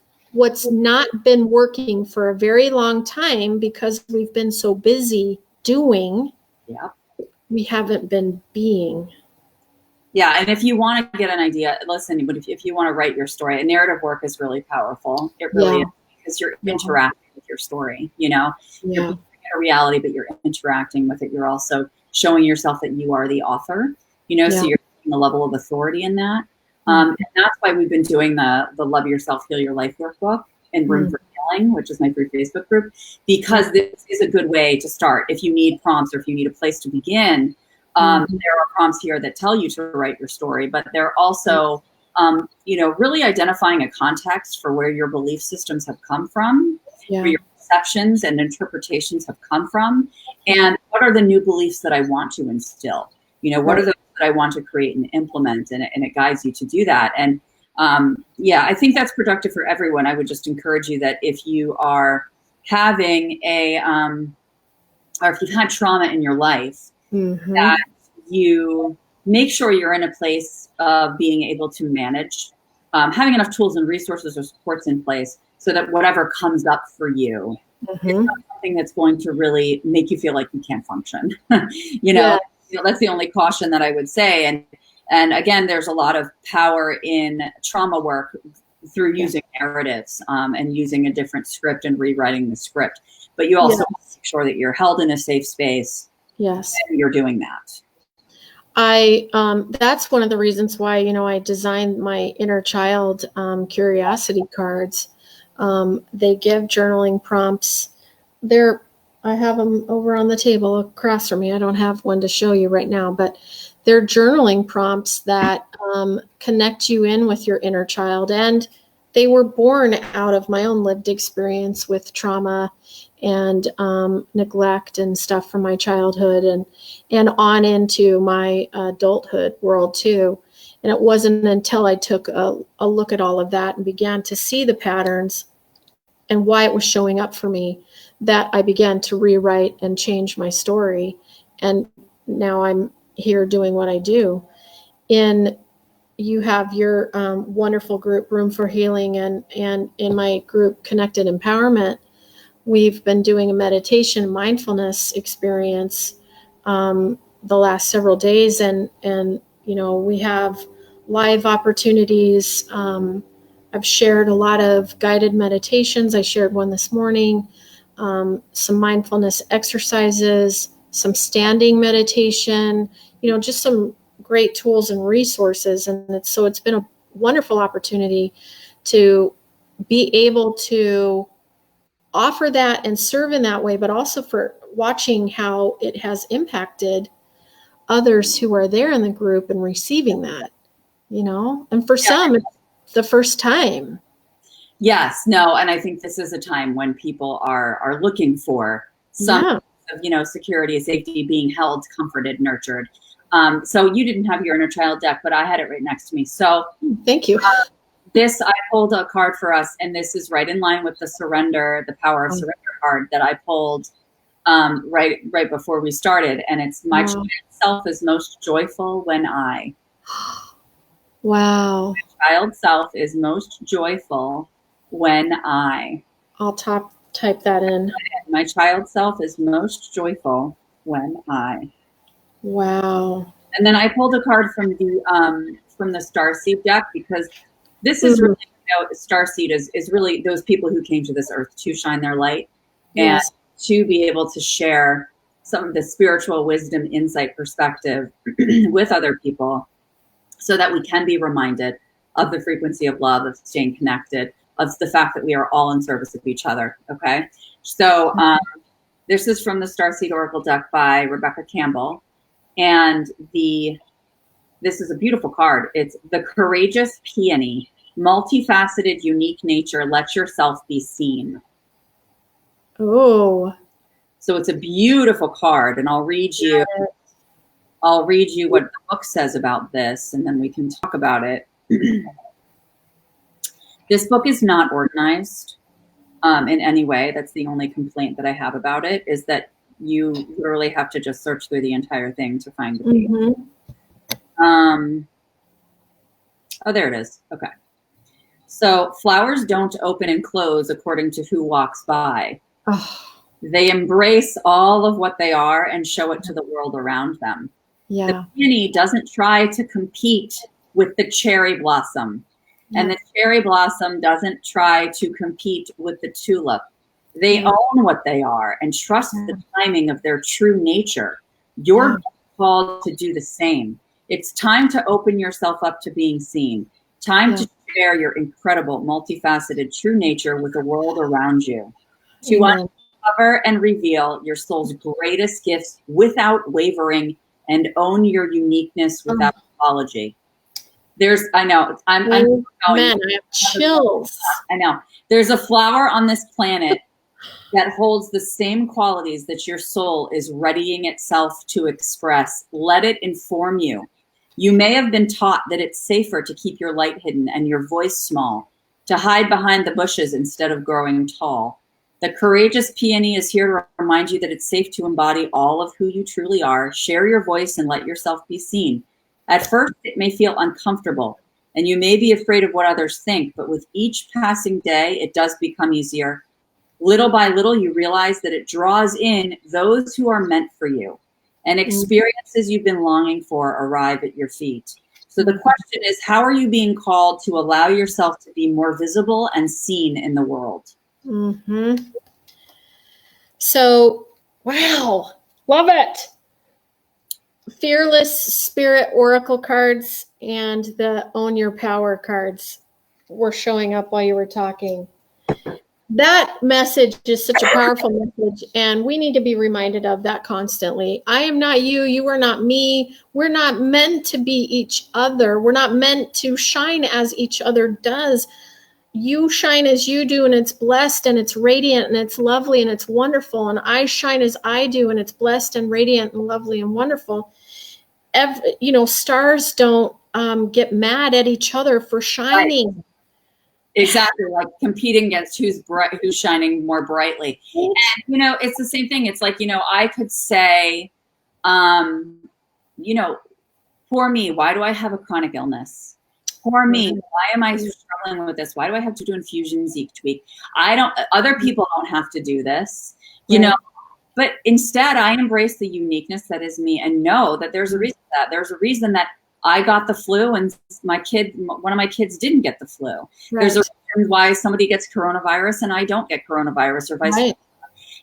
not been working for a very long time because we've been so busy doing. Yeah. We haven't been being. Yeah, and if you want to get an idea, listen, but if you want to write your story, narrative work is really powerful. It really is, because you're interacting with your story, you know, you're Yeah. creating a reality, but you're interacting with it. You're also showing yourself that you are the author, you know, so you're taking a level of authority in that. And that's why we've been doing the Love Yourself, Heal Your Life workbook and Room for Healing, which is my free Facebook group, because this is a good way to start. If you need prompts or if you need a place to begin, there are prompts here that tell you to write your story, but they're also, you know, really identifying a context for where your belief systems have come from, where your perceptions and interpretations have come from, and what are the new beliefs that I want to instill? You know, what are those that I want to create and implement, and it guides you to do that. And yeah, I think that's productive for everyone. I would just encourage you that if you are having or if you've had trauma in your life, that you make sure you're in a place of being able to manage, having enough tools and resources or supports in place so that whatever comes up for you is not something that's going to really make you feel like you can't function. You know, that's the only caution that I would say. And again, there's a lot of power in trauma work through using narratives and using a different script and rewriting the script. But you also make sure that you're held in a safe space. Yes. And you're doing that. That's one of the reasons why, you know, I designed my inner child curiosity cards. They give journaling prompts. I have them over on the table across from me. I don't have one to show you right now, but they're journaling prompts that connect you in with your inner child. And they were born out of my own lived experience with trauma and neglect and stuff from my childhood and on into my adulthood world too. And it wasn't until I took a look at all of that and began to see the patterns and why it was showing up for me that I began to rewrite and change my story. And now I'm here doing what I do. You have your wonderful group, Room for Healing, and in my group, Connected Empowerment, we've been doing a meditation mindfulness experience the last several days. And you know, we have live opportunities. I've shared a lot of guided meditations. I shared one this morning, some mindfulness exercises, some standing meditation, you know, just some great tools and resources. And it's been a wonderful opportunity to be able to offer that and serve in that way, but also for watching how it has impacted others who are there in the group and receiving that, you know, and for some, it's the first time. Yes, no. And I think this is a time when people are looking for some of, you know, security, safety, being held, comforted, nurtured. So you didn't have your inner child deck, but I had it right next to me. So thank you. I pulled a card for us, and this is right in line with the power of surrender card that I pulled right before we started. And it's my child self is most joyful when I. Wow. My child self is most joyful when I. I'll type that in. My child self is most joyful when I. Wow. And then I pulled a card from the Starseed deck, because this is really, you know, Starseed is really those people who came to this earth to shine their light and to be able to share some of the spiritual wisdom, insight, perspective with other people, so that we can be reminded of the frequency of love, of staying connected, of the fact that we are all in service of each other. Okay. So this is from the Starseed Oracle deck by Rebecca Campbell. And this is a beautiful card. It's the courageous peony, multifaceted, unique nature. Let yourself be seen. Oh. So it's a beautiful card, and I'll read you what the book says about this, and then we can talk about it. This book is not organized in any way. That's the only complaint that I have about it, is that you literally have to just search through the entire thing to find the page. Oh, there it is. Okay. So flowers don't open and close according to who walks by. Oh. They embrace all of what they are and show it to the world around them. Yeah. The peony doesn't try to compete with the cherry blossom. And the cherry blossom doesn't try to compete with the tulip. They own what they are and trust the timing of their true nature. You're called to do the same. It's time to open yourself up to being seen. Time to share your incredible, multifaceted true nature with the world around you. To uncover and reveal your soul's greatest gifts without wavering and own your uniqueness without apology. I know, I'm going. Man, I have chills. I know. There's a flower on this planet that holds the same qualities that your soul is readying itself to express. Let it inform you. You may have been taught that it's safer to keep your light hidden and your voice small, to hide behind the bushes instead of growing tall. The courageous peony is here to remind you that it's safe to embody all of who you truly are. Share your voice and let yourself be seen. At first, it may feel uncomfortable, and you may be afraid of what others think, but with each passing day, it does become easier. Little by little, you realize that it draws in those who are meant for you, and experiences you've been longing for arrive at your feet. So the question is, how are you being called to allow yourself to be more visible and seen in the world? So, wow, love it. Fearless Spirit Oracle cards and the Own Your Power cards were showing up while you were talking. That message is such a powerful message, and we need to be reminded of that constantly. I am not you. You are not me. We're not meant to be each other. We're not meant to shine as each other does. You shine as you do, and it's blessed, and it's radiant, and it's lovely, and it's wonderful. And I shine as I do, and it's blessed and radiant and lovely and wonderful. Stars don't get mad at each other for shining. Right. Exactly, like competing against who's shining more brightly. And, it's the same thing. It's like, I could say, poor me, why do I have a chronic illness? Poor me, why am I struggling with this? Why do I have to do infusions each week? Other people don't have to do this, but instead I embrace the uniqueness that is me and know that there's a reason that I got the flu and one of my kids didn't get the flu. Right. There's a reason why somebody gets coronavirus and I don't get coronavirus, or vice versa.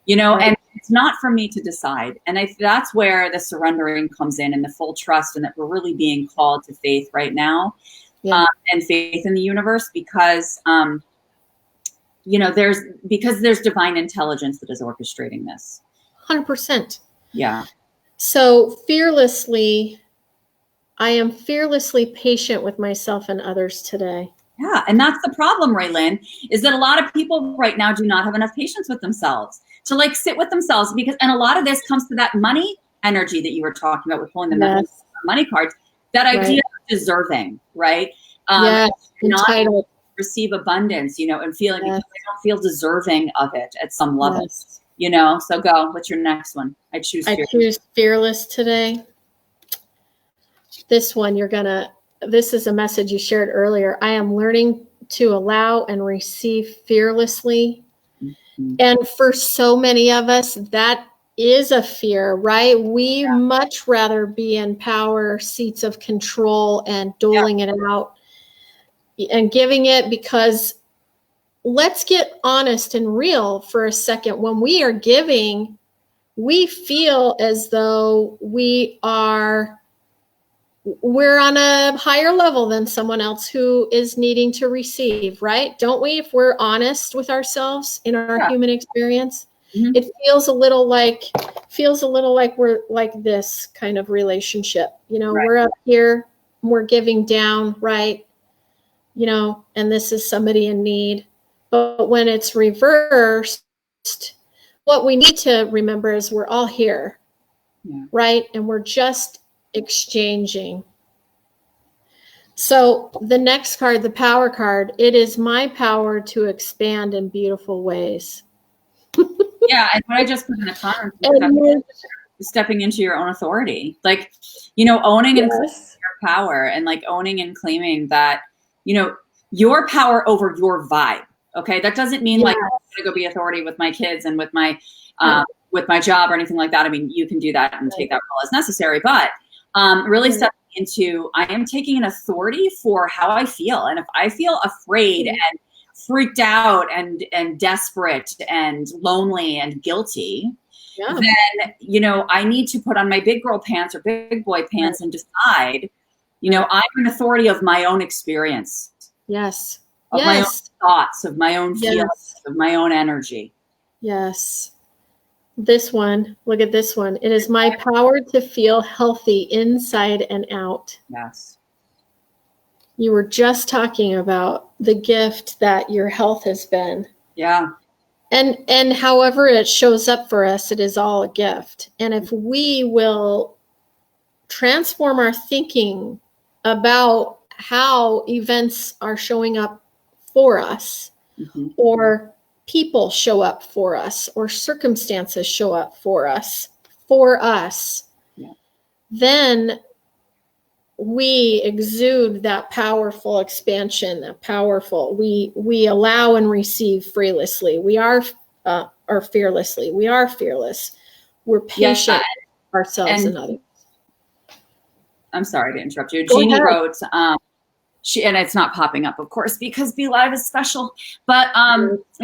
And it's not for me to decide. And that's where the surrendering comes in, and the full trust, and that we're really being called to faith right now, and faith in the universe, because there's divine intelligence that is orchestrating this. 100%. Yeah. So fearlessly. I am fearlessly patient with myself and others today. Yeah, and that's the problem, Raelin, is that a lot of people right now do not have enough patience with themselves to sit with themselves, and a lot of this comes to that money energy that you were talking about with pulling the money cards, that idea of deserving, right? Not entitled. Receive abundance, and feeling because they don't feel deserving of it at some level, so go. What's your next one? I choose fearless today. This one, this is a message you shared earlier. I am learning to allow and receive fearlessly. And for so many of us, that is a fear, right? We much rather be in power, seats of control, and doling it out and giving it, because let's get honest and real for a second. When we are giving, we feel as though we're on a higher level than someone else who is needing to receive, right? Don't we? If we're honest with ourselves in our human experience, it feels a little like we're like this kind of relationship. We're up here, we're giving down, right? And this is somebody in need. But when it's reversed, what we need to remember is we're all here, right? And we're just exchanging. So the next card, the power card, it is my power to expand in beautiful ways. And what I just put in the comments, stepping into your own authority, owning and claiming your power, and owning and claiming that, your power over your vibe. Okay. That doesn't mean I'm going to go be authority with my kids and with my job or anything like that. I mean, you can do that and take that role as necessary, but really stepping into, I am taking an authority for how I feel. And if I feel afraid and freaked out and desperate and lonely and guilty, then, you know, I need to put on my big girl pants or big boy pants and decide, you know, I'm an authority of my own experience. Yes. Of my own thoughts, of my own feelings, of my own energy. Yes. This one, look at this one. It is my power to feel healthy inside and out. Yes. You were just talking about the gift that your health has been. Yeah. And however it shows up for us, it is all a gift. And if we will transform our thinking about how events are showing up for us, or people show up for us, or circumstances show up for us, then we exude that powerful expansion, that powerful, we allow and receive freelessly. We are, or fearlessly. We are fearless. We're patient ourselves and others. I'm sorry to interrupt you. Jeannie wrote, and it's not popping up, of course, because Be Live is special. But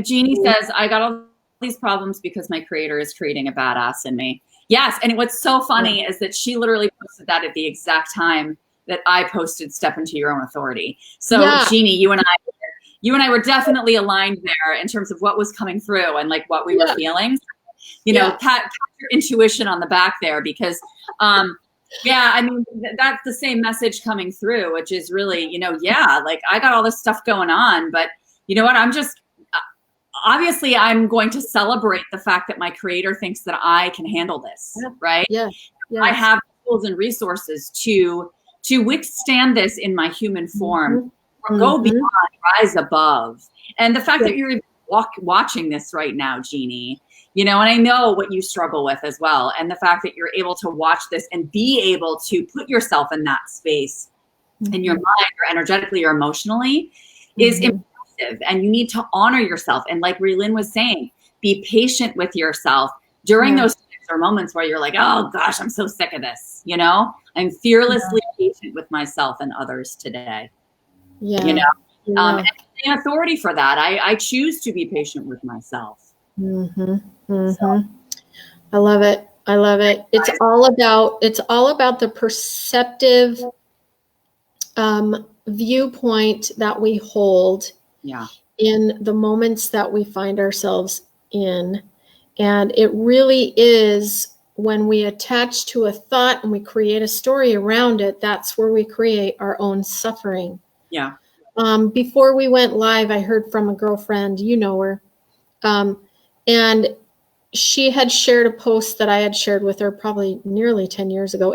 Jeannie says, I got all these problems because my creator is creating a badass in me. Yes. And what's so funny is that she literally posted that at the exact time that I posted Step Into Your Own Authority. So Jeannie, you and I were definitely aligned there in terms of what was coming through and like what we were feeling. You know, pat your intuition on the back there, because yeah, I mean, that's the same message coming through, which is really, you know, like I got all this stuff going on, but you know what? I'm just, obviously I'm going to celebrate the fact that my creator thinks that I can handle this, right? I have tools and resources to withstand this in my human form, or go beyond, rise above. And the fact that you're watching this right now, Jeannie, you know, and I know what you struggle with as well. And the fact that you're able to watch this and be able to put yourself in that space in your mind or energetically or emotionally is impressive. And you need to honor yourself. And like Raelin was saying, be patient with yourself during those times or moments where you're like, oh gosh, I'm so sick of this. You know, I'm fearlessly patient with myself and others today. You know, and I'm an authority for that. I choose to be patient with myself. So. I love it. I love it. It's all about the perceptive viewpoint that we hold in the moments that we find ourselves in. And it really is when we attach to a thought and we create a story around it, that's where we create our own suffering. Yeah. Before we went live, I heard from a girlfriend, you know her, and she had shared a post that I had shared with her probably nearly 8 years ago.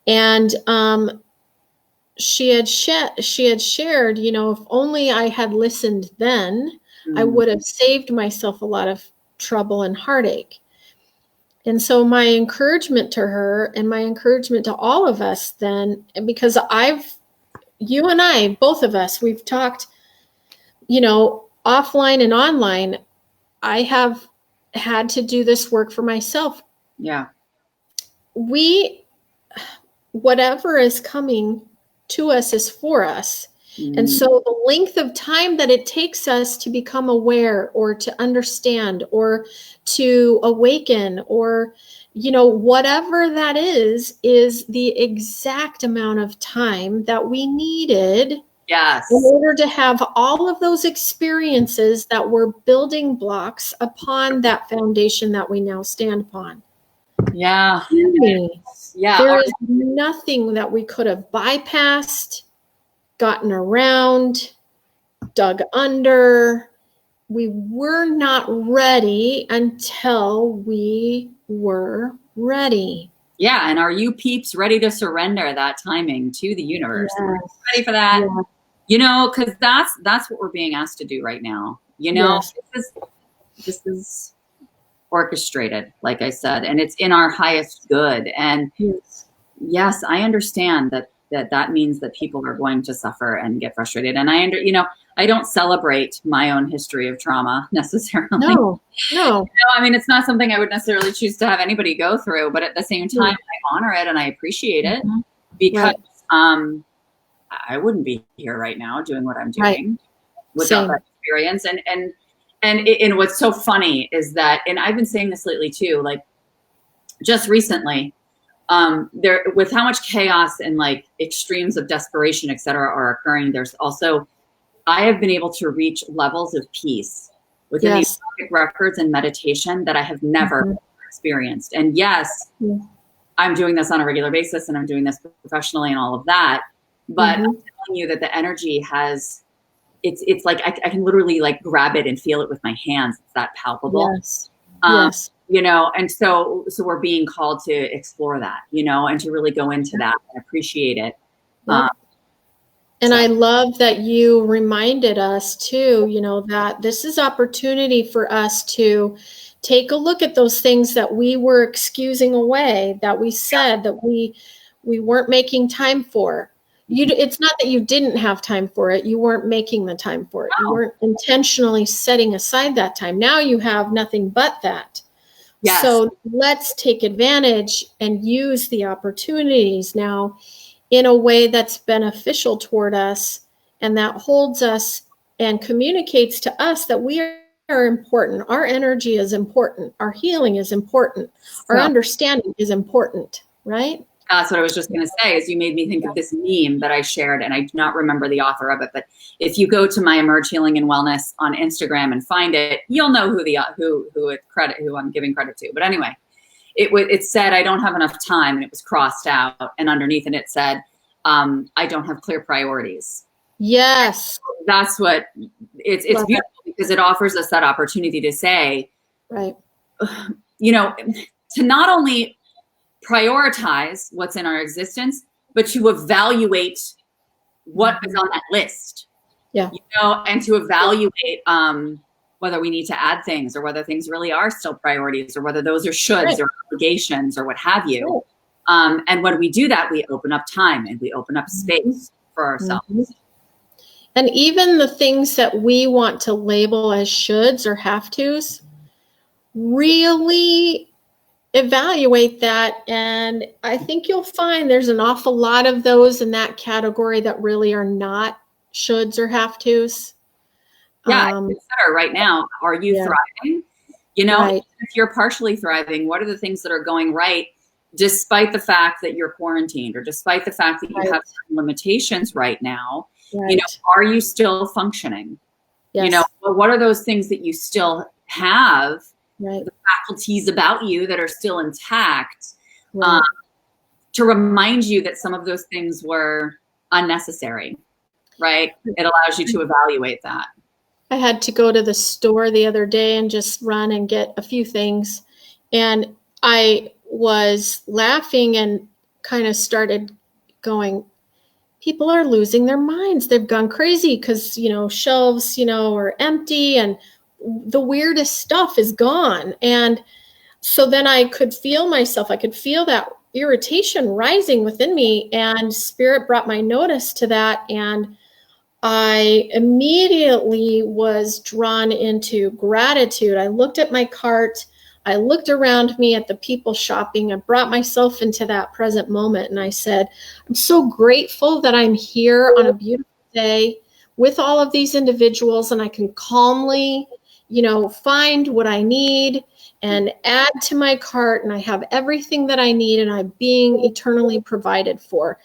And she had shared, you know, if only I had listened then, I would have saved myself a lot of trouble and heartache. And so my encouragement to her and my encouragement to all of us then, because you and I, both of us, we've talked, you know, offline and online, I have had to do this work for myself. Yeah. Whatever is coming to us is for us. And so the length of time that it takes us to become aware or to understand or to awaken or, you know, whatever that is the exact amount of time that we needed in order to have all of those experiences that were building blocks upon that foundation that we now stand upon. Yeah. There is nothing that we could have bypassed, gotten around, dug under. We were not ready until we were ready. Yeah. And are you peeps ready to surrender that timing to the universe? Yes. Ready for that? Yeah. You know, because that's what we're being asked to do right now. You know, this is orchestrated, like I said, and it's in our highest good. And yes, I understand that means that people are going to suffer and get frustrated. And I don't celebrate my own history of trauma necessarily. No. I mean, it's not something I would necessarily choose to have anybody go through, but at the same time, I honor it and I appreciate it. because I wouldn't be here right now doing what I'm doing without that experience. And what's so funny is that, and I've been saying this lately too, like just recently, there, with how much chaos and like extremes of desperation, et cetera, are occurring, there's also, I have been able to reach levels of peace within the Akashic records and meditation that I have never experienced. And yes, I'm doing this on a regular basis and I'm doing this professionally and all of that. But I'm telling you that the energy has, it's like, I can literally like grab it and feel it with my hands. It's that palpable. You know, and so we're being called to explore that, you know, and to really go into that and appreciate it. And I love that you reminded us too, you know, that this is opportunity for us to take a look at those things that we were excusing away, that we said that we weren't making time for. It's not that you didn't have time for it. You weren't making the time for it. You weren't intentionally setting aside that time. Now you have nothing but that. So let's take advantage and use the opportunities now in a way that's beneficial toward us and that holds us and communicates to us that we are important. Our energy is important. Our healing is important. Our understanding is important, right? That's what I was just going to say, is you made me think of this meme that I shared, and I do not remember the author of it, but if you go to my Emerge Healing and Wellness on Instagram and find it, you'll know who I'm giving credit to. But anyway, it said, I don't have enough time, and it was crossed out, and underneath it said, I don't have clear priorities. Yes. That's what it's beautiful, because it offers us that opportunity to say, you know, to not only prioritize what's in our existence, but to evaluate what is on that list. You know, and to evaluate whether we need to add things or whether things really are still priorities or whether those are shoulds or obligations or what have you. And when we do that, we open up time and we open up space for ourselves. And even the things that we want to label as shoulds or have tos, really evaluate that. And I think you'll find there's an awful lot of those in that category that really are not shoulds or have tos. Consider right now, are you thriving? You know, if you're partially thriving, what are the things that are going right, despite the fact that you're quarantined or despite the fact that you have some limitations right now? You know, are you still functioning? You know, what are those things that you still have? The faculties about you that are still intact, to remind you that some of those things were unnecessary, right? It allows you to evaluate that. I had to go to the store the other day and just run and get a few things. And I was laughing and kind of started going, people are losing their minds. They've gone crazy because, you know, shelves, you know, are empty and the weirdest stuff is gone. And so then I could feel myself, I could feel that irritation rising within me, and Spirit brought my notice to that. And I immediately was drawn into gratitude. I looked at my cart, I looked around me at the people shopping, I brought myself into that present moment. And I said, I'm so grateful that I'm here on a beautiful day with all of these individuals, and I can calmly, you know, find what I need and add to my cart, and I have everything that I need, and I'm being eternally provided for.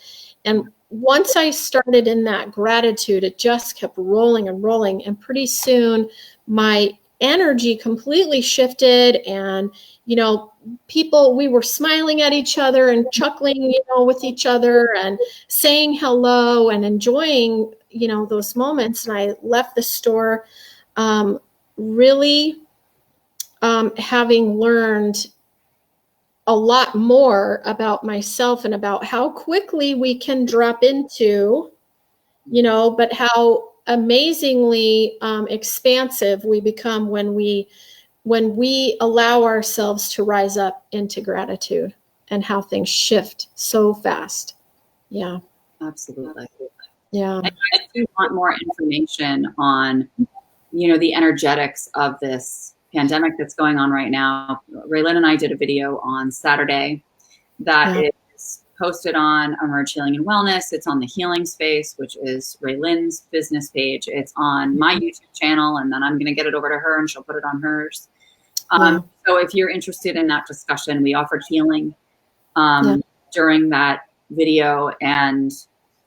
And once I started in that gratitude, it just kept rolling and rolling. And pretty soon my energy completely shifted, and, you know, we were smiling at each other and chuckling, you know, with each other and saying hello and enjoying, you know, those moments. And I left the store, really having learned a lot more about myself and about how quickly we can drop into, you know, but how amazingly expansive we become when we allow ourselves to rise up into gratitude, and how things shift so fast. Yeah. Absolutely. Yeah. And I do want more information on, you know, the energetics of this pandemic that's going on right now. Raelin and I did a video on Saturday that is posted on Emerge Healing and Wellness. It's on the Healing Space, which is Raelin's business page. It's on my YouTube channel, and then I'm going to get it over to her and she'll put it on hers. So if you're interested in that discussion, we offered healing during that video, and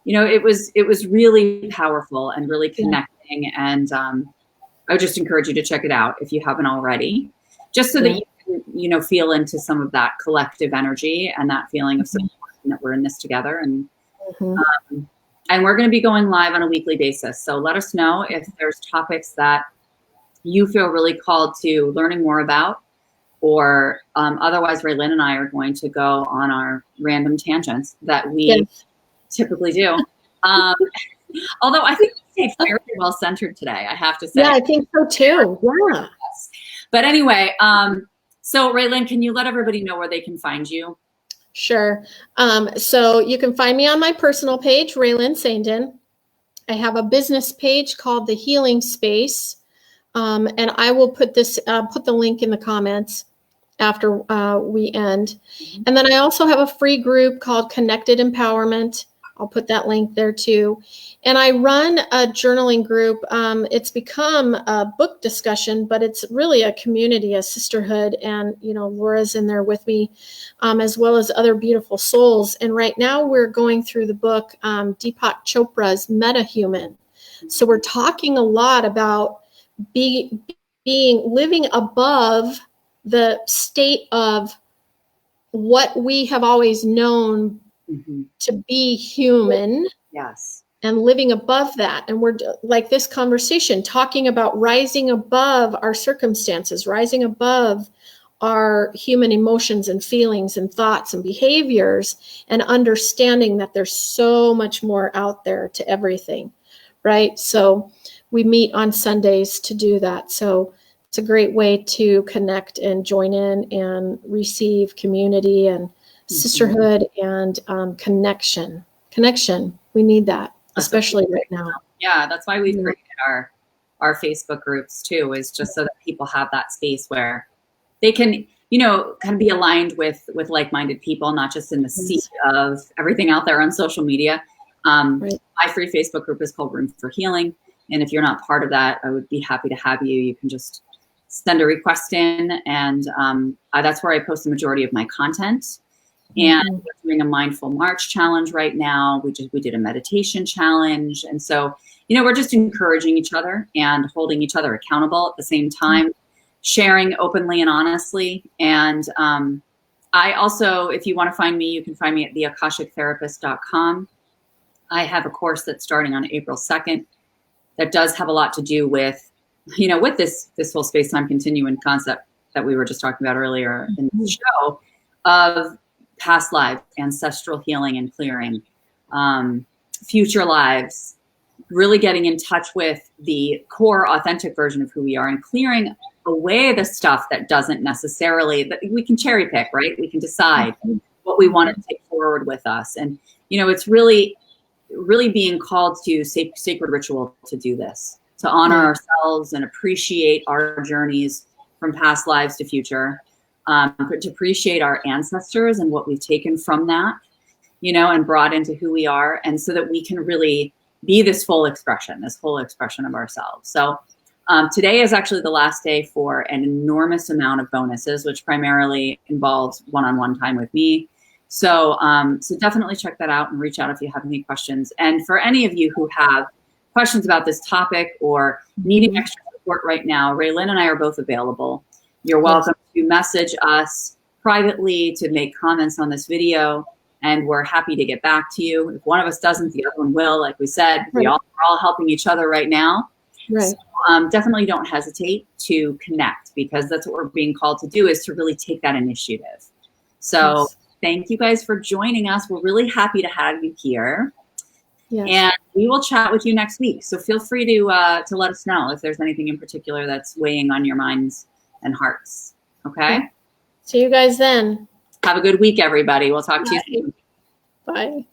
it was really powerful and really connecting. And I would just encourage you to check it out if you haven't already, just so that you can, feel into some of that collective energy and that feeling of support, and that we're in this together. And and we're going to be going live on a weekly basis. So let us know if there's topics that you feel really called to learning more about, or otherwise Raelin and I are going to go on our random tangents that we typically do. Although I think we stayed very well centered today, I have to say. Yeah, I think so too. Yeah. But anyway, so Raelin, can you let everybody know where they can find you? Sure. So you can find me on my personal page, Raelin Saindon. I have a business page called The Healing Space. And I will put the link in the comments after we end. And then I also have a free group called Connected Empowerment. I'll put that link there too. And I run a journaling group. It's become a book discussion, but it's really a community, a sisterhood. And, Laura's in there with me, as well as other beautiful souls. And right now we're going through the book, Deepak Chopra's Metahuman. So we're talking a lot about living above the state of what we have always known to be human. Yes. And living above that. And we're like this conversation, talking about rising above our circumstances, rising above our human emotions and feelings and thoughts and behaviors, and understanding that there's so much more out there to everything, right? So we meet on Sundays to do that. So it's a great way to connect and join in and receive community and sisterhood and connection. We need that, especially right now. Yeah, that's why we've created our Facebook groups too, is just so that people have that space where they can, kind of be aligned with like-minded people, not just in the sea of everything out there on social media. My free Facebook group is called Room for Healing. And if you're not part of that, I would be happy to have you. You can just send a request in, and that's where I post the majority of my content. And we're doing a Mindful March challenge right now. We did a meditation challenge. And so, we're just encouraging each other and holding each other accountable at the same time, sharing openly and honestly. And I also, if you want to find me, you can find me at theakashictherapist.com. I have a course that's starting on April 2nd that does have a lot to do with, with this whole space-time continuum concept that we were just talking about earlier in the show, of past lives, ancestral healing and clearing, future lives, really getting in touch with the core authentic version of who we are and clearing away the stuff that doesn't necessarily, that we can cherry pick, right? We can decide what we want to take forward with us. And, it's really being called to sacred ritual to do this, to honor ourselves and appreciate our journeys from past lives to future, to appreciate our ancestors and what we've taken from that, and brought into who we are. And so that we can really be this full expression of ourselves. So today is actually the last day for an enormous amount of bonuses, which primarily involves one-on-one time with me. So definitely check that out and reach out if you have any questions. And for any of you who have questions about this topic or needing extra support right now, Raelin and I are both available. You're welcome to message us privately, to make comments on this video, and we're happy to get back to you. If one of us doesn't, the other one will. Like we said, we're all helping each other right now. Right. So, definitely don't hesitate to connect, because that's what we're being called to do, is to really take that initiative. So thank you guys for joining us. We're really happy to have you here. Yes. And we will chat with you next week. So feel free to let us know if there's anything in particular that's weighing on your minds and hearts. Okay? See you guys then. Have a good week, everybody. We'll talk to you soon. Bye.